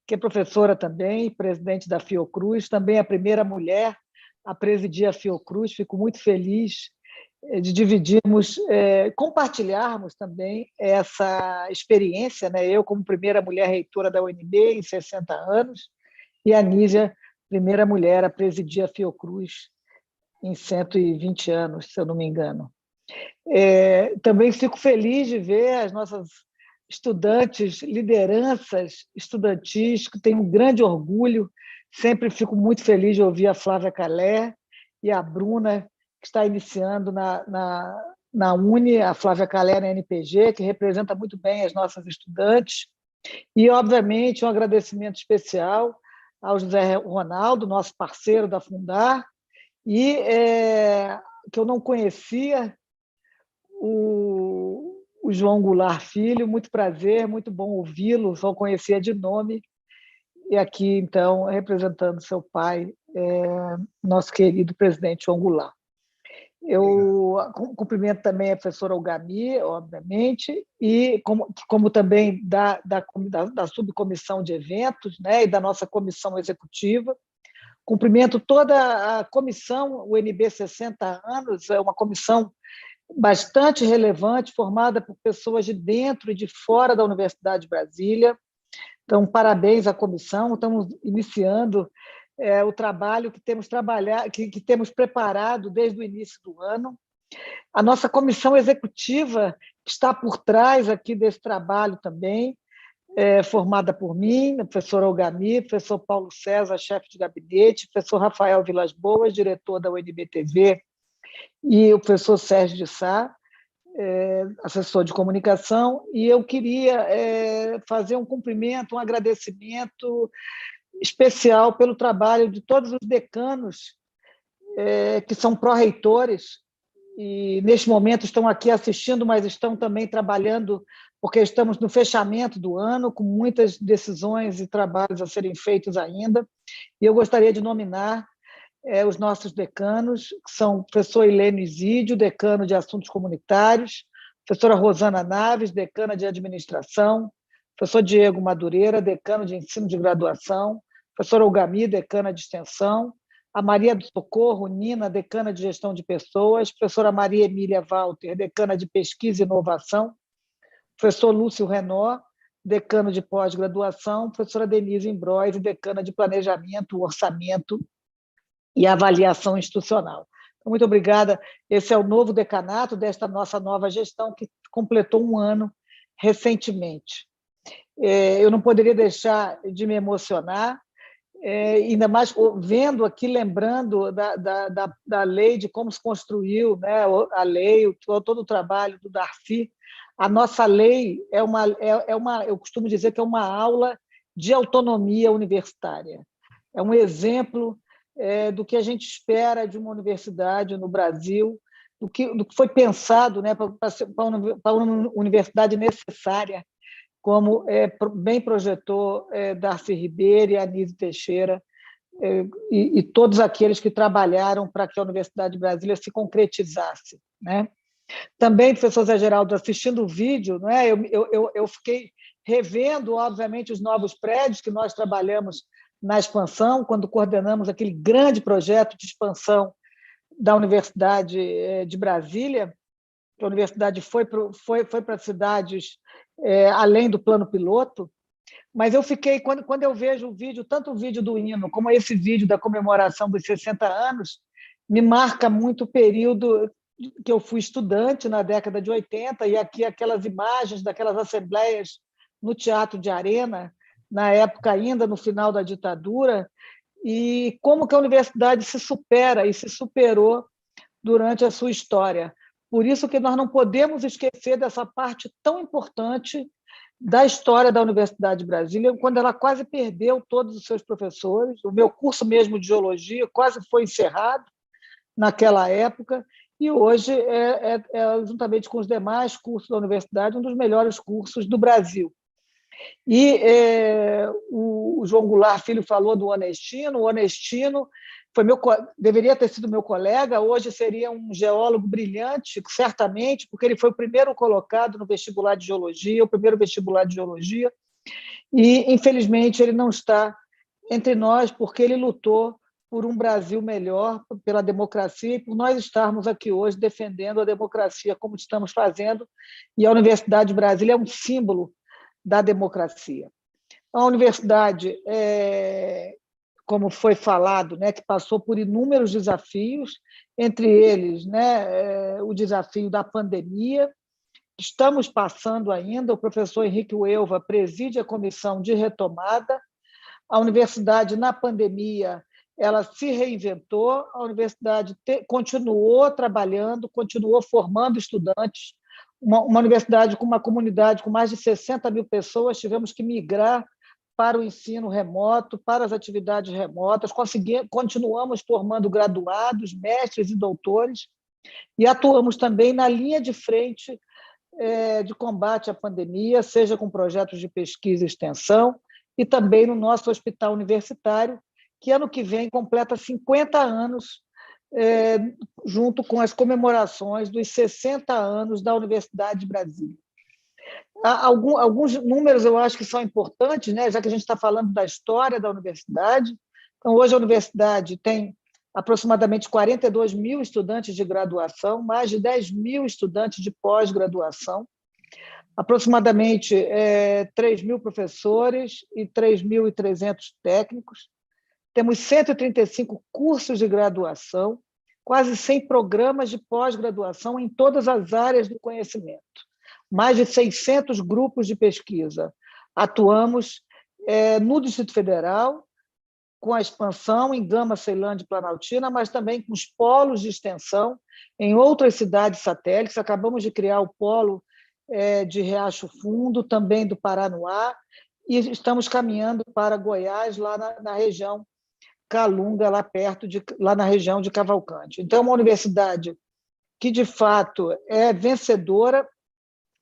que é professora também, presidente da Fiocruz, também a primeira mulher a presidir a Fiocruz. Fico muito feliz de dividirmos, compartilharmos também essa experiência, né? Eu, como primeira mulher reitora da UNB em 60 anos, e a Nízia, primeira mulher a presidir a Fiocruz em 120 anos, se eu não me engano. Também fico feliz de ver as nossas estudantes, lideranças estudantis, que tenho um grande orgulho. Sempre fico muito feliz de ouvir a Flávia Calé e a Bruna, que está iniciando na Uni, a Flávia Calé na NPG, que representa muito bem as nossas estudantes. E, obviamente, um agradecimento especial ao José Ronaldo, nosso parceiro da Fundar, e que eu não conhecia, o João Goulart Filho. Muito prazer, muito bom ouvi-lo, só conhecia de nome. E aqui, então, representando seu pai, nosso querido presidente João Goulart. Eu cumprimento também a professora Ogami, obviamente, e como também da subcomissão de eventos, né, e da nossa comissão executiva. Cumprimento toda a comissão UNB 60 anos, é uma comissão bastante relevante, formada por pessoas de dentro e de fora da Universidade de Brasília. Então, parabéns à comissão. Estamos iniciando o trabalho que temos preparado desde o início do ano. A nossa comissão executiva está por trás aqui desse trabalho também, formada por mim, a professora Ogami, professor Paulo César, chefe de gabinete, professor Rafael Vilas Boas, diretor da UNB-TV, e o professor Sérgio de Sá, assessor de comunicação. E eu queria fazer um cumprimento, um agradecimento especial pelo trabalho de todos os decanos que são pró-reitores e, neste momento, estão aqui assistindo, mas estão também trabalhando, porque estamos no fechamento do ano, com muitas decisões e trabalhos a serem feitos ainda. E eu gostaria de nominar os nossos decanos, que são o professor Helênio Isídio, decano de Assuntos Comunitários, professora Rosana Naves, decana de Administração, professor Diego Madureira, decano de Ensino de Graduação, professora Ogami, decana de Extensão, a Maria do Socorro Nina, decana de Gestão de Pessoas, professora Maria Emília Walter, decana de Pesquisa e Inovação, professor Lúcio Renó, decano de Pós-Graduação, professora Denise Imbroise, decana de Planejamento, Orçamento e Avaliação Institucional. Então, muito obrigada. Esse é o novo decanato desta nossa nova gestão, que completou um ano recentemente. Eu não poderia deixar de me emocionar, ainda mais vendo aqui, lembrando da lei, de como se construiu, né, a lei, todo o trabalho do Darcy. A nossa lei eu costumo dizer que é uma aula de autonomia universitária. É um exemplo do que a gente espera de uma universidade no Brasil, do que foi pensado, né, para uma universidade necessária, como bem projetou Darcy Ribeiro e Anísio Teixeira, e todos aqueles que trabalharam para que a Universidade de Brasília se concretizasse, né? Também, professor Zé Geraldo, assistindo o vídeo, né, eu fiquei revendo, obviamente, os novos prédios que nós trabalhamos na expansão, quando coordenamos aquele grande projeto de expansão da Universidade de Brasília. A universidade foi para cidades além do plano piloto, mas eu fiquei, quando eu vejo o vídeo, tanto o vídeo do hino como esse vídeo da comemoração dos 60 anos, me marca muito o período que eu fui estudante, na década de 80, e aqui aquelas imagens daquelas assembleias no Teatro de Arena, na época ainda, no final da ditadura, e como que a universidade se supera e se superou durante a sua história. Por isso que nós não podemos esquecer dessa parte tão importante da história da Universidade de Brasília, quando ela quase perdeu todos os seus professores. O meu curso mesmo de geologia quase foi encerrado naquela época, e hoje juntamente com os demais cursos da universidade, um dos melhores cursos do Brasil. E o João Goulart Filho falou do Onestino. O Onestino deveria ter sido meu colega, hoje seria um geólogo brilhante, certamente, porque ele foi o primeiro colocado no vestibular de geologia, o primeiro vestibular de geologia, e, infelizmente, ele não está entre nós, porque ele lutou por um Brasil melhor, pela democracia, e por nós estarmos aqui hoje defendendo a democracia como estamos fazendo, e a Universidade de Brasília é um símbolo da democracia. A universidade, como foi falado, né, que passou por inúmeros desafios, entre eles, né, o desafio da pandemia. Estamos passando ainda, o professor Henrique Uelva preside a comissão de retomada. A universidade, na pandemia, ela se reinventou, a universidade continuou trabalhando, continuou formando estudantes. Uma universidade com uma comunidade com mais de 60 mil pessoas, tivemos que migrar para o ensino remoto, para as atividades remotas, continuamos formando graduados, mestres e doutores, e atuamos também na linha de frente de combate à pandemia, seja com projetos de pesquisa e extensão, e também no nosso hospital universitário, que ano que vem completa 50 anos, junto com as comemorações dos 60 anos da Universidade de Brasília. Alguns números eu acho que são importantes, né? Já que a gente está falando da história da universidade. Então, hoje a universidade tem aproximadamente 42 mil estudantes de graduação, mais de 10 mil estudantes de pós-graduação, aproximadamente 3 mil professores e 3.300 técnicos. Temos 135 cursos de graduação, quase 100 programas de pós-graduação em todas as áreas do conhecimento, mais de 600 grupos de pesquisa. Atuamos no Distrito Federal, com a expansão em Gama, Ceilândia e Planaltina, mas também com os polos de extensão em outras cidades satélites. Acabamos de criar o polo de Riacho Fundo, também do Paranoá, e estamos caminhando para Goiás, lá na região Calunga, lá na região de Cavalcante. Então, é uma universidade que, de fato, é vencedora,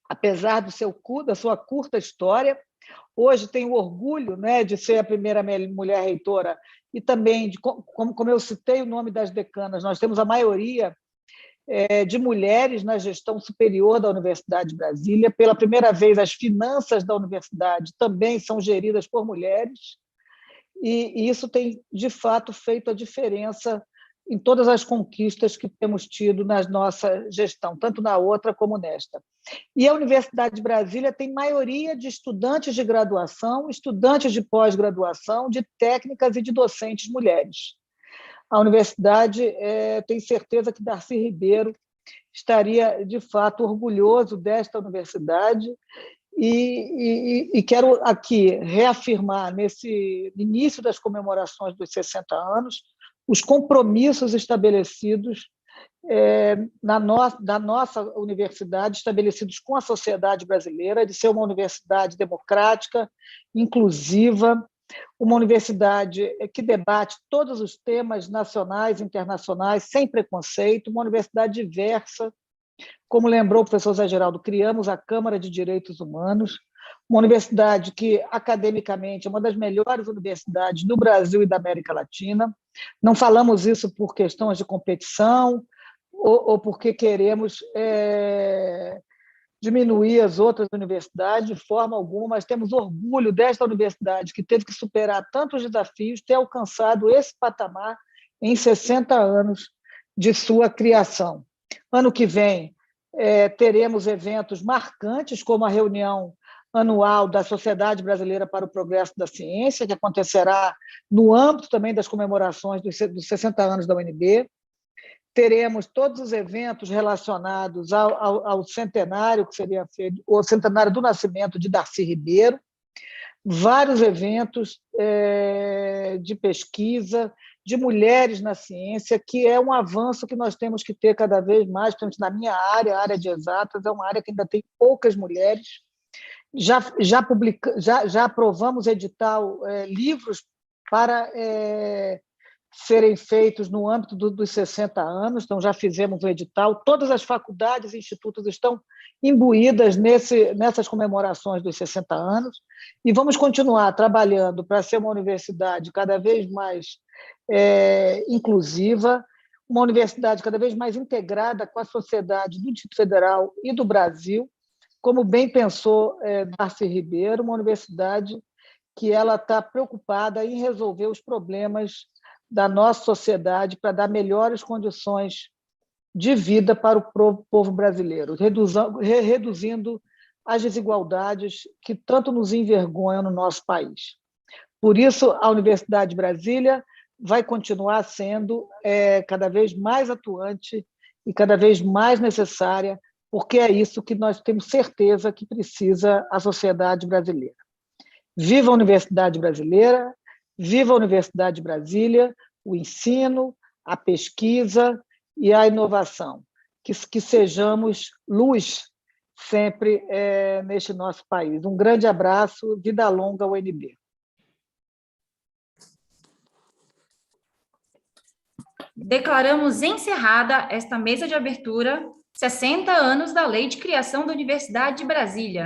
apesar da sua curta história. Hoje tem o orgulho, né, de ser a primeira mulher reitora, e também, como eu citei o nome das decanas, nós temos a maioria de mulheres na gestão superior da Universidade de Brasília. Pela primeira vez, as finanças da universidade também são geridas por mulheres, e isso tem, de fato, feito a diferença em todas as conquistas que temos tido na nossa gestão, tanto na outra como nesta. E a Universidade de Brasília tem maioria de estudantes de graduação, estudantes de pós-graduação, de técnicas e de docentes mulheres. A universidade tem certeza que Darcy Ribeiro estaria, de fato, orgulhoso desta universidade, e quero aqui reafirmar, nesse início das comemorações dos 60 anos, os compromissos estabelecidos da nossa universidade, estabelecidos com a sociedade brasileira, de ser uma universidade democrática, inclusiva, uma universidade que debate todos os temas nacionais e internacionais, sem preconceito, uma universidade diversa. Como lembrou o professor Zé Geraldo, criamos a Câmara de Direitos Humanos, uma universidade que, academicamente, é uma das melhores universidades do Brasil e da América Latina. Não falamos isso por questões de competição ou porque queremos diminuir as outras universidades de forma alguma, mas temos orgulho desta universidade, que teve que superar tantos desafios, ter alcançado esse patamar em 60 anos de sua criação. Ano que vem, teremos eventos marcantes, como a reunião anual da Sociedade Brasileira para o Progresso da Ciência, que acontecerá no âmbito também das comemorações dos 60 anos da UNB. Teremos todos os eventos relacionados ao centenário, que seria o centenário do nascimento de Darcy Ribeiro, vários eventos de pesquisa, de mulheres na ciência, que é um avanço que nós temos que ter cada vez mais, principalmente na minha área, a área de exatas, é uma área que ainda tem poucas mulheres, já aprovamos edital, livros para serem feitos no âmbito dos 60 anos, então já fizemos o edital, todas as faculdades e institutos estão imbuídas nessas comemorações dos 60 anos, e vamos continuar trabalhando para ser uma universidade cada vez mais inclusiva, uma universidade cada vez mais integrada com a sociedade do Distrito Federal e do Brasil, como bem pensou Darcy Ribeiro, uma universidade que ela está preocupada em resolver os problemas da nossa sociedade para dar melhores condições de vida para o povo brasileiro, reduzindo as desigualdades que tanto nos envergonham no nosso país. Por isso, a Universidade de Brasília vai continuar sendo cada vez mais atuante e cada vez mais necessária, porque é isso que nós temos certeza que precisa a sociedade brasileira. Viva a Universidade Brasileira, viva a Universidade de Brasília, o ensino, a pesquisa e a inovação. Que sejamos luz sempre neste nosso país. Um grande abraço, vida longa, UNB. Declaramos encerrada esta mesa de abertura 60 anos da Lei de Criação da Universidade de Brasília.